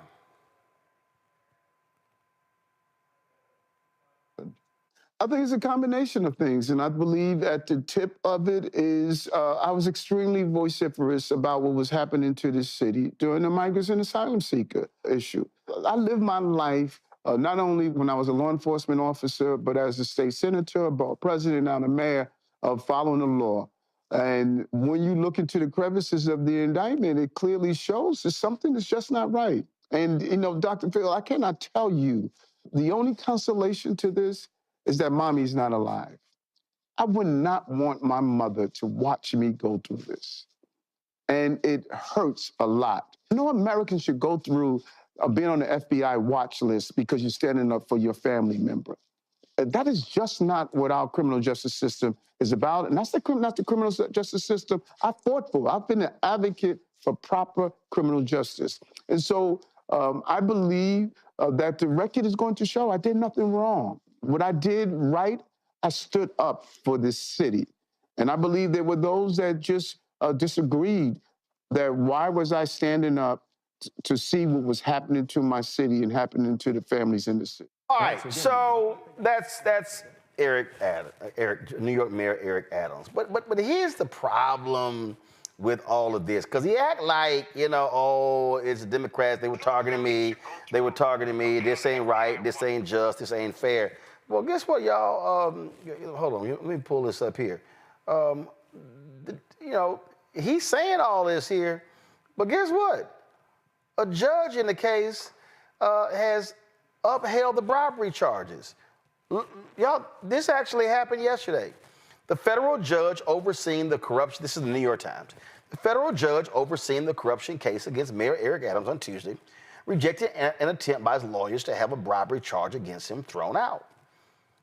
I think it's a combination of things, and I believe at the tip of it is I was extremely vociferous about what was happening to this city during the migrants and asylum seeker issue. I lived my life not only when I was a law enforcement officer, but as a state senator, a president, now the mayor, of following the law. And when you look into the crevices of the indictment, it clearly shows there's something that's just not right. And, Dr. Phil, I cannot tell you, the only consolation to this is that mommy's not alive. I would not want my mother to watch me go through this. And it hurts a lot. Americans should go through being on the FBI watch list because you're standing up for your family member. That is just not what our criminal justice system is about. And that's not the criminal justice system I fought for. I've been an advocate for proper criminal justice. And so I believe that the record is going to show I did nothing wrong. What I did right, I stood up for this city. And I believe there were those that just disagreed that why was I standing up to see what was happening to my city and happening to the families in the city. All right, so that's New York Mayor Eric Adams. But here's the problem with all of this, because he act like, oh, it's the Democrats, they were targeting me, this ain't right, this ain't just, this ain't fair. Well, guess what, y'all? Hold on, let me pull this up here. He's saying all this here, but guess what? A judge in the case has upheld the bribery charges. Y'all, this actually happened yesterday. The federal judge overseeing the corruption, this is the New York Times, the federal judge overseeing the corruption case against Mayor Eric Adams on Tuesday rejected an attempt by his lawyers to have a bribery charge against him thrown out.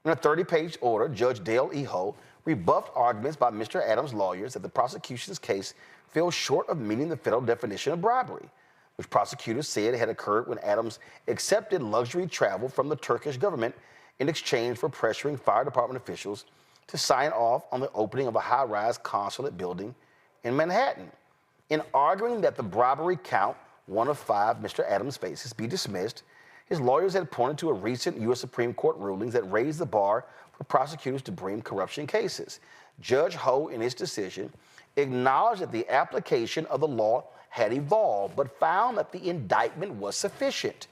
In a 30-page order, Judge Dale E. Ho rebuffed arguments by Mr. Adams' lawyers that the prosecution's case fell short of meeting the federal definition of bribery, which prosecutors said had occurred when Adams accepted luxury travel from the Turkish government in exchange for pressuring fire department officials to sign off on the opening of a high-rise consulate building in Manhattan. In arguing that the bribery count, one of 5 Mr. Adams faces, be dismissed, his lawyers had pointed to a recent U.S. Supreme Court rulings that raised the bar for prosecutors to bring corruption cases. Judge Ho, in his decision, acknowledged that the application of the law had evolved, but found that the indictment was sufficient.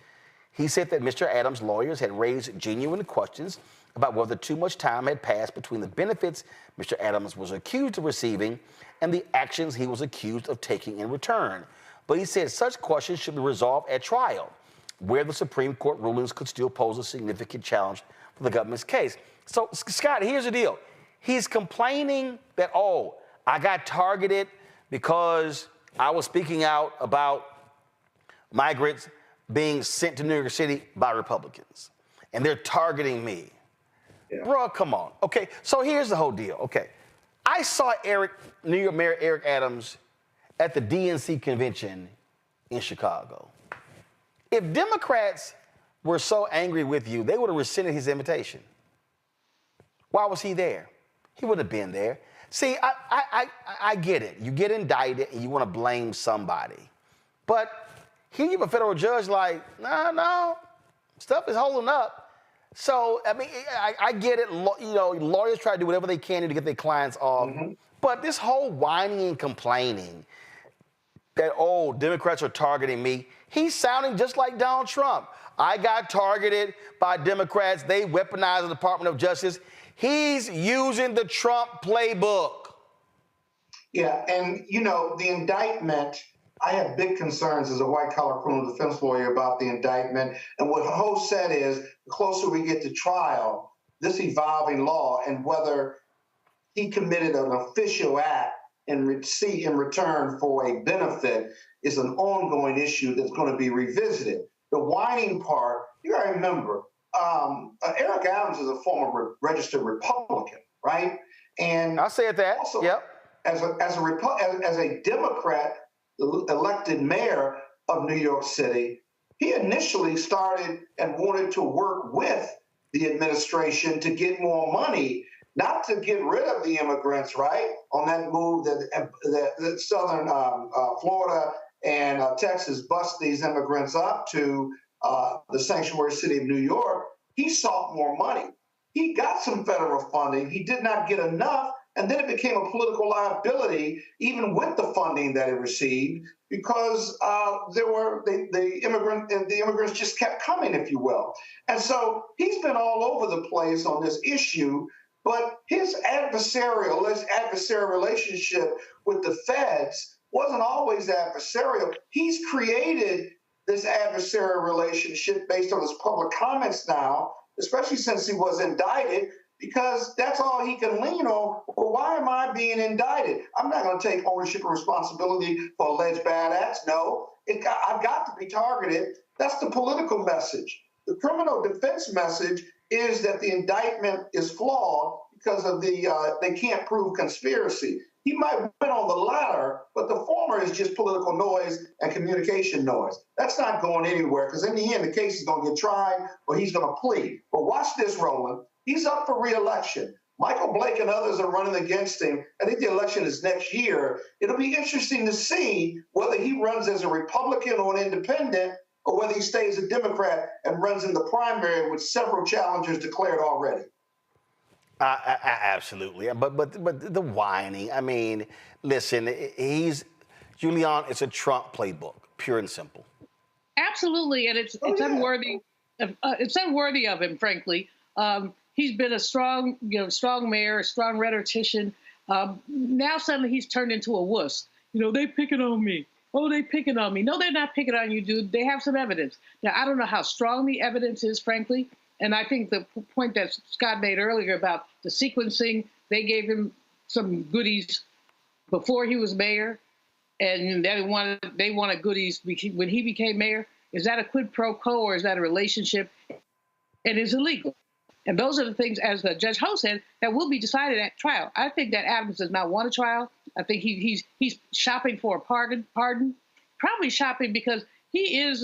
He said that Mr. Adams' lawyers had raised genuine questions about whether too much time had passed between the benefits Mr. Adams was accused of receiving and the actions he was accused of taking in return. But he said such questions should be resolved at trial, where the Supreme Court rulings could still pose a significant challenge for the government's case. So, Scott, here's the deal. He's complaining that, oh, I got targeted because I was speaking out about migrants being sent to New York City by Republicans, and they're targeting me. Yeah. Bro, come on. Okay, so here's the whole deal. Okay, I saw New York Mayor Eric Adams at the DNC convention in Chicago. If Democrats were so angry with you, they would have rescinded his invitation. Why was he there? He would have been there. See, I get it. You get indicted and you want to blame somebody. But here you have a federal judge like, no, stuff is holding up. So, I mean, I get it. Lawyers try to do whatever they can to get their clients off. Mm-hmm. But this whole whining and complaining that, oh, Democrats are targeting me, he's sounding just like Donald Trump. I got targeted by Democrats. They weaponized the Department of Justice. He's using the Trump playbook. Yeah, and, the indictment, I have big concerns as a white-collar criminal defense lawyer about the indictment. And what Ho said is, the closer we get to trial, this evolving law and whether he committed an official act in return for a benefit is an ongoing issue that's going to be revisited. The whining part, you got to remember, Eric Adams is a former registered Republican, right? And I'll say it that. Also, yep. As a Democrat elected mayor of New York City, he initially started and wanted to work with the administration to get more money, not to get rid of the immigrants, right? On that move that southern Florida and Texas bust these immigrants up to the sanctuary city of New York. He sought more money. He got some federal funding. He did not get enough. And then it became a political liability, even with the funding that it received, because the immigrants just kept coming, if you will. And so he's been all over the place on this issue. But his adversarial relationship with the feds wasn't always adversarial. He's created this adversarial relationship based on his public comments now, especially since he was indicted, because that's all he can lean on. Well, why am I being indicted? I'm not going to take ownership and responsibility for alleged bad acts. No, I've got to be targeted. That's the political message. The criminal defense message is that the indictment is flawed because of they can't prove conspiracy. He might win on the latter, but the former is just political noise and communication noise. That's not going anywhere, because in the end, the case is going to get tried or he's going to plead. But watch this, Roland. He's up for re-election. Michael Blake and others are running against him. I think the election is next year. It'll be interesting to see whether he runs as a Republican or an independent, or whether he stays a Democrat and runs in the primary with several challengers declared already. Absolutely. But the whining, I mean, listen, Julian, it's a Trump playbook, pure and simple. Absolutely, and it's unworthy. It's unworthy of him, frankly. He's been a strong mayor, a strong rhetorician. Now suddenly he's turned into a wuss. They picking on me. Oh, they picking on me. No, they're not picking on you, dude. They have some evidence. Now, I don't know how strong the evidence is, frankly. And I think the point that Scott made earlier about the sequencing, they gave him some goodies before he was mayor, and they wanted goodies when he became mayor. Is that a quid pro quo, or is that a relationship? It is illegal. And those are the things, as Judge Ho said, that will be decided at trial. I think that Adams does not want a trial. I think he's shopping for a pardon, probably shopping because he is,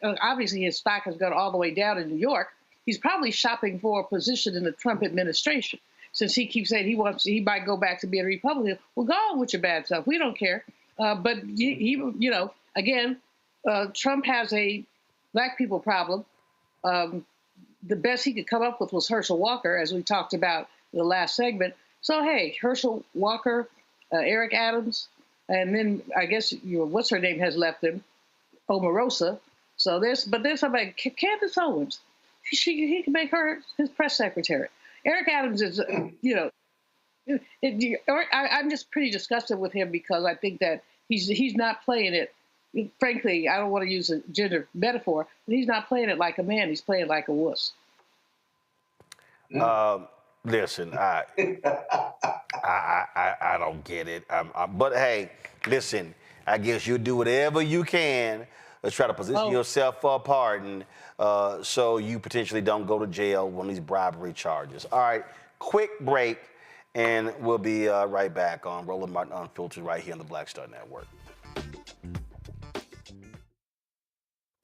obviously his stock has gone all the way down in New York. He's probably shopping for a position in the Trump administration. Since he keeps saying he might go back to being a Republican. Well, go on with your bad stuff. We don't care. But again, Trump has a black people problem. The best he could come up with was Herschel Walker, as we talked about in the last segment. So, hey, Herschel Walker, Eric Adams, and then I guess what's her name has left him, Omarosa. So there's somebody, Candace Owens. He can make her his press secretary. Eric Adams is, I'm just pretty disgusted with him because I think that he's not playing it. Frankly, I don't want to use a gender metaphor, but he's not playing it like a man. He's playing like a wuss. Listen, I don't get it. But hey, listen, I guess you'll do whatever you can to try to position yourself for a pardon, so you potentially don't go to jail on these bribery charges. All right, quick break, and we'll be right back on Roland Martin Unfiltered right here on the Black Star Network.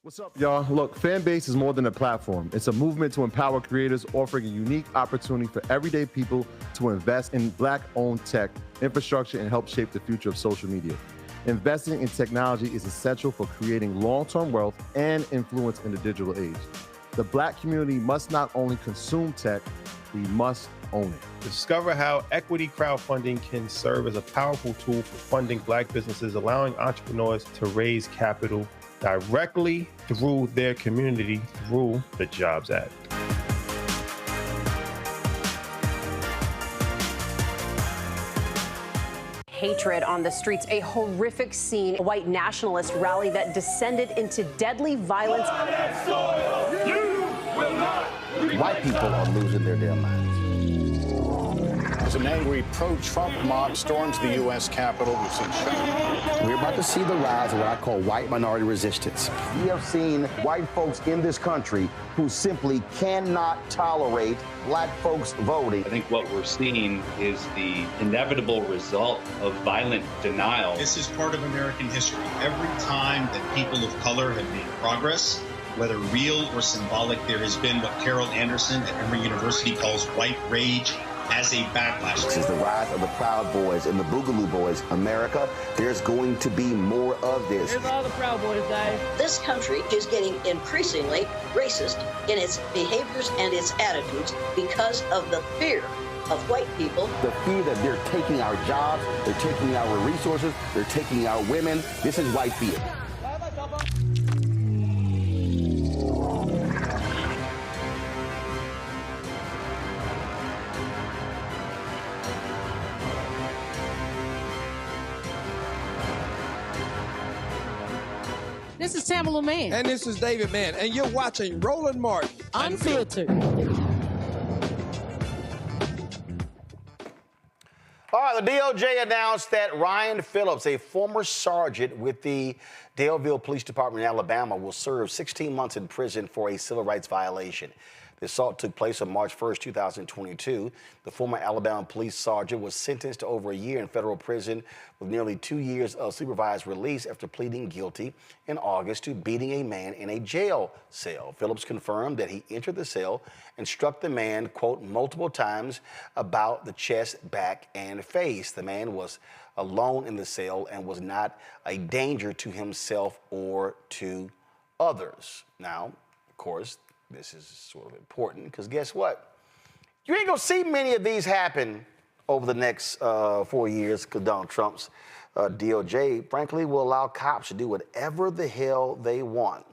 What's up, y'all? Look, Fanbase is more than a platform. It's a movement to empower creators, offering a unique opportunity for everyday people to invest in Black-owned tech, infrastructure, and help shape the future of social media. Investing in technology is essential for creating long-term wealth and influence in the digital age. The Black community must not only consume tech, we must own it. Discover how equity crowdfunding can serve as a powerful tool for funding Black businesses, allowing entrepreneurs to raise capital directly through their community through the Jobs Act. Hatred on the streets, a horrific scene, a white nationalist rally that descended into deadly violence. White people are losing their damn minds. As an angry pro-Trump mob storms the U.S. Capitol, we've seen shooting. We're about to see the rise of what I call white minority resistance. We have seen white folks in this country who simply cannot tolerate Black folks voting. I think what we're seeing is the inevitable result of violent denial. This is part of American history. Every time that people of color have made progress, whether real or symbolic, there has been what Carol Anderson at Emory University calls white rage as a backlash. This is the rise of the Proud Boys and the Boogaloo Boys. America, there's going to be more of this. Here's all the Proud Boys, guys. This country is getting increasingly racist in its behaviors and its attitudes because of the fear of white people. The fear that they're taking our jobs, they're taking our resources, they're taking our women. This is white fear. This is Tamala Mann. And this is David Mann. And you're watching Roland Martin Unfiltered. All right, the DOJ announced that Ryan Phillips, a former sergeant with the Daleville Police Department in Alabama, will serve 16 months in prison for a civil rights violation. The assault took place on March 1st, 2022. The former Alabama police sergeant was sentenced to over a year in federal prison with nearly 2 years of supervised release after pleading guilty in August to beating a man in a jail cell. Phillips confirmed that he entered the cell and struck the man, quote, multiple times about the chest, back, and face. The man was alone in the cell and was not a danger to himself or to others. Now, of course, this is sort of important because guess what? You ain't gonna see many of these happen over the next 4 years because Donald Trump's DOJ, frankly, will allow cops to do whatever the hell they want.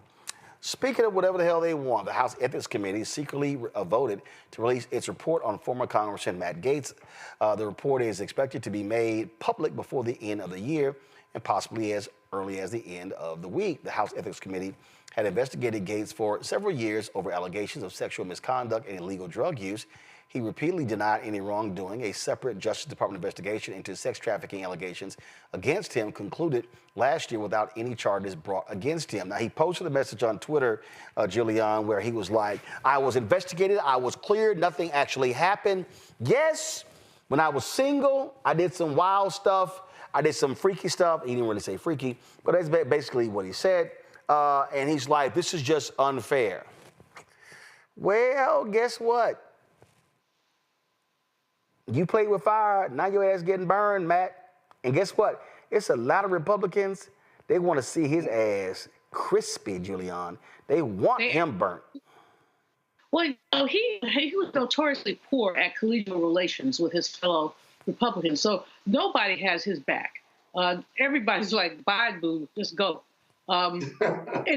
Speaking of whatever the hell they want, the House Ethics Committee secretly voted to release its report on former Congressman Matt Gaetz. The report is expected to be made public before the end of the year and possibly as early as the end of the week. The House Ethics Committee had investigated Gaetz for several years over allegations of sexual misconduct and illegal drug use. He repeatedly denied any wrongdoing. A separate Justice Department investigation into sex trafficking allegations against him concluded last year without any charges brought against him. Now, he posted a message on Twitter, Julian, where he was like, I was investigated, I was cleared, nothing actually happened. Yes, when I was single, I did some wild stuff. I did some freaky stuff. He didn't really say freaky, but that's basically what he said. And he's like, this is just unfair. Well, guess what? You played with fire, now your ass getting burned, Matt. And guess what? It's a lot of Republicans, they want to see his ass crispy, Julian. They want him burnt. Well, he was notoriously poor at collegial relations with his fellow Republicans, so nobody has his back. Everybody's like, bye, boo, just go. And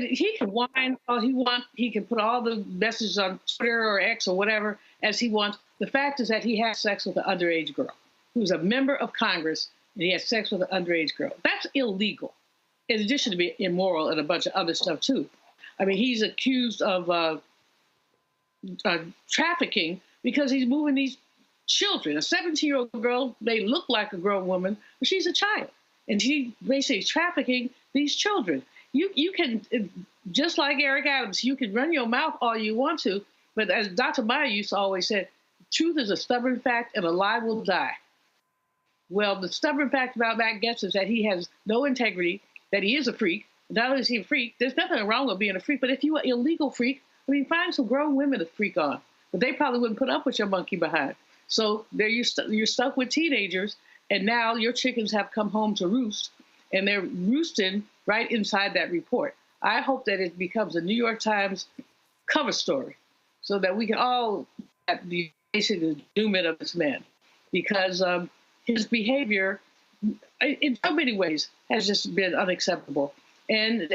he can whine all he wants. He can put all the messages on Twitter or X or whatever as he wants. The fact is that he had sex with an underage girl. He was a member of Congress, and he had sex with an underage girl. That's illegal, in addition to being immoral and a bunch of other stuff, too. I mean, he's accused of trafficking because he's moving these children. A 17-year-old girl may look like a grown woman, but she's a child. And she basically trafficking these children. You can, just like Eric Adams, you can run your mouth all you want to, but as Dr. Maya used to always say, truth is a stubborn fact and a lie will die. Well, the stubborn fact about Matt Gaetz is that he has no integrity, that he is a freak. Not only is he a freak, there's nothing wrong with being a freak, but if you're an illegal freak, I mean, find some grown women to freak on. But they probably wouldn't put up with your monkey behind. So there you're stuck with teenagers, and now your chickens have come home to roost, and they're roosting right inside that report. I hope that it becomes a New York Times cover story so that we can all be basically dooming of this man, because his behavior in so many ways has just been unacceptable. And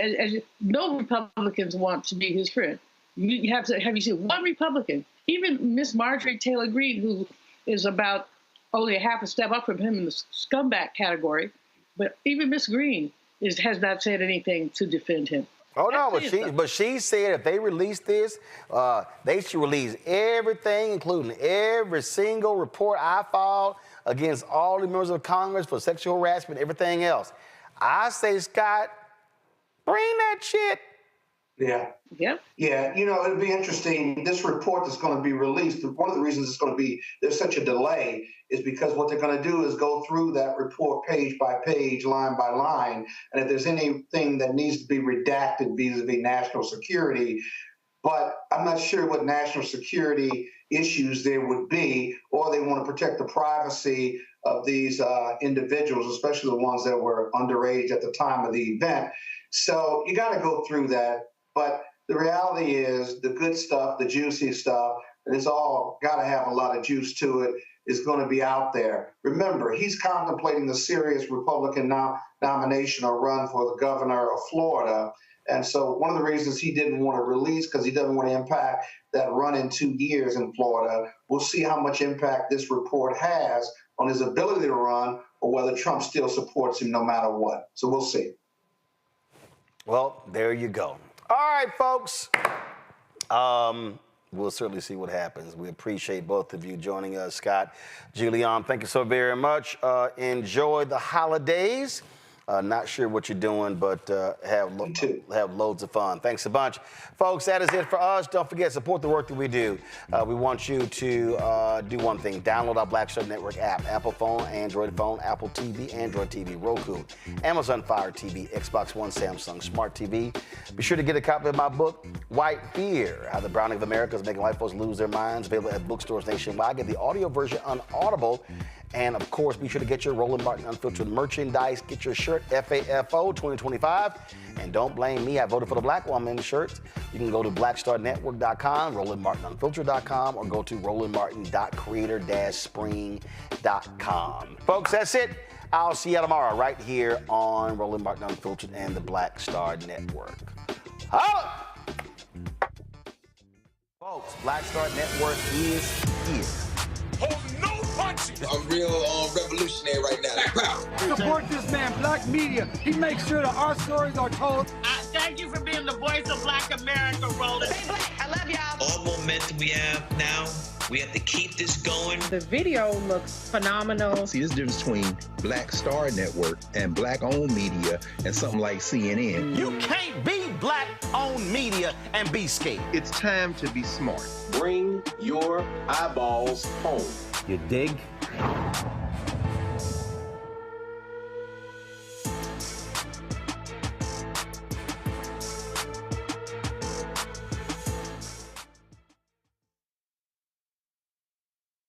no Republicans want to be his friend. You have you seen one Republican, even Miss Marjorie Taylor Greene, who is about only a half a step up from him in the scumbag category, but even Miss Greene has not said anything to defend him. Oh no, but she said if they release this, they should release everything, including every single report I filed against all the members of Congress for sexual harassment, everything else. I say, Scott, bring that shit. Yeah. Yep. Yeah. You know, it'll be interesting. This report that's going to be released, one of the reasons it's going to be, there's such a delay is because what they're going to do is go through that report page by page, line by line. And if there's anything that needs to be redacted vis-a-vis national security, but I'm not sure what national security issues there would be, or they want to protect the privacy of these individuals, especially the ones that were underage at the time of the event. So you got to go through that. But the reality is the good stuff, the juicy stuff, and it's all got to have a lot of juice to it, is going to be out there. Remember, he's contemplating the serious Republican nomination or run for the governor of Florida. And so one of the reasons he didn't want to release, because he doesn't want to impact that run in 2 years in Florida. We'll see how much impact this report has on his ability to run, or whether Trump still supports him no matter what. So we'll see. Well, there you go. All right, folks. We'll certainly see what happens. We appreciate both of you joining us. Scott, Julian, thank you so very much. Enjoy the holidays. Not sure what you're doing, but have loads of fun. Thanks a bunch. Folks, that is it for us. Don't forget, support the work that we do. We want you to do one thing. Download our Black Star Network app. Apple phone, Android phone, Apple TV, Android TV, Roku, Amazon Fire TV, Xbox One, Samsung Smart TV. Be sure to get a copy of my book, White Fear, How the Browning of America is Making White Folks Lose Their Minds. Available at bookstores nationwide. Get the audio version on Audible. And, of course, be sure to get your Roland Martin Unfiltered merchandise. Get your shirt, FAFO 2025. And don't blame me. I voted for the Black Woman shirt. You can go to blackstarnetwork.com, RolandMartinUnfiltered.com, or go to RolandMartin.creator-spring.com. Folks, that's it. I'll see you tomorrow right here on Roland Martin Unfiltered and the Black Star Network. Holla! Folks, Black Star Network is here. Oh, no punches! I'm real revolutionary right now. Support this man, Black Media. He makes sure that our stories are told. Thank you for being the voice of Black America, Roland. Hey, Black, I love y'all. All momentum we have now, we have to keep this going. The video looks phenomenal. See, there's a difference between Black Star Network and Black-owned media and something like CNN. You can't be Black-owned media and be scared. It's time to be smart. Bring your eyeballs home. You dig?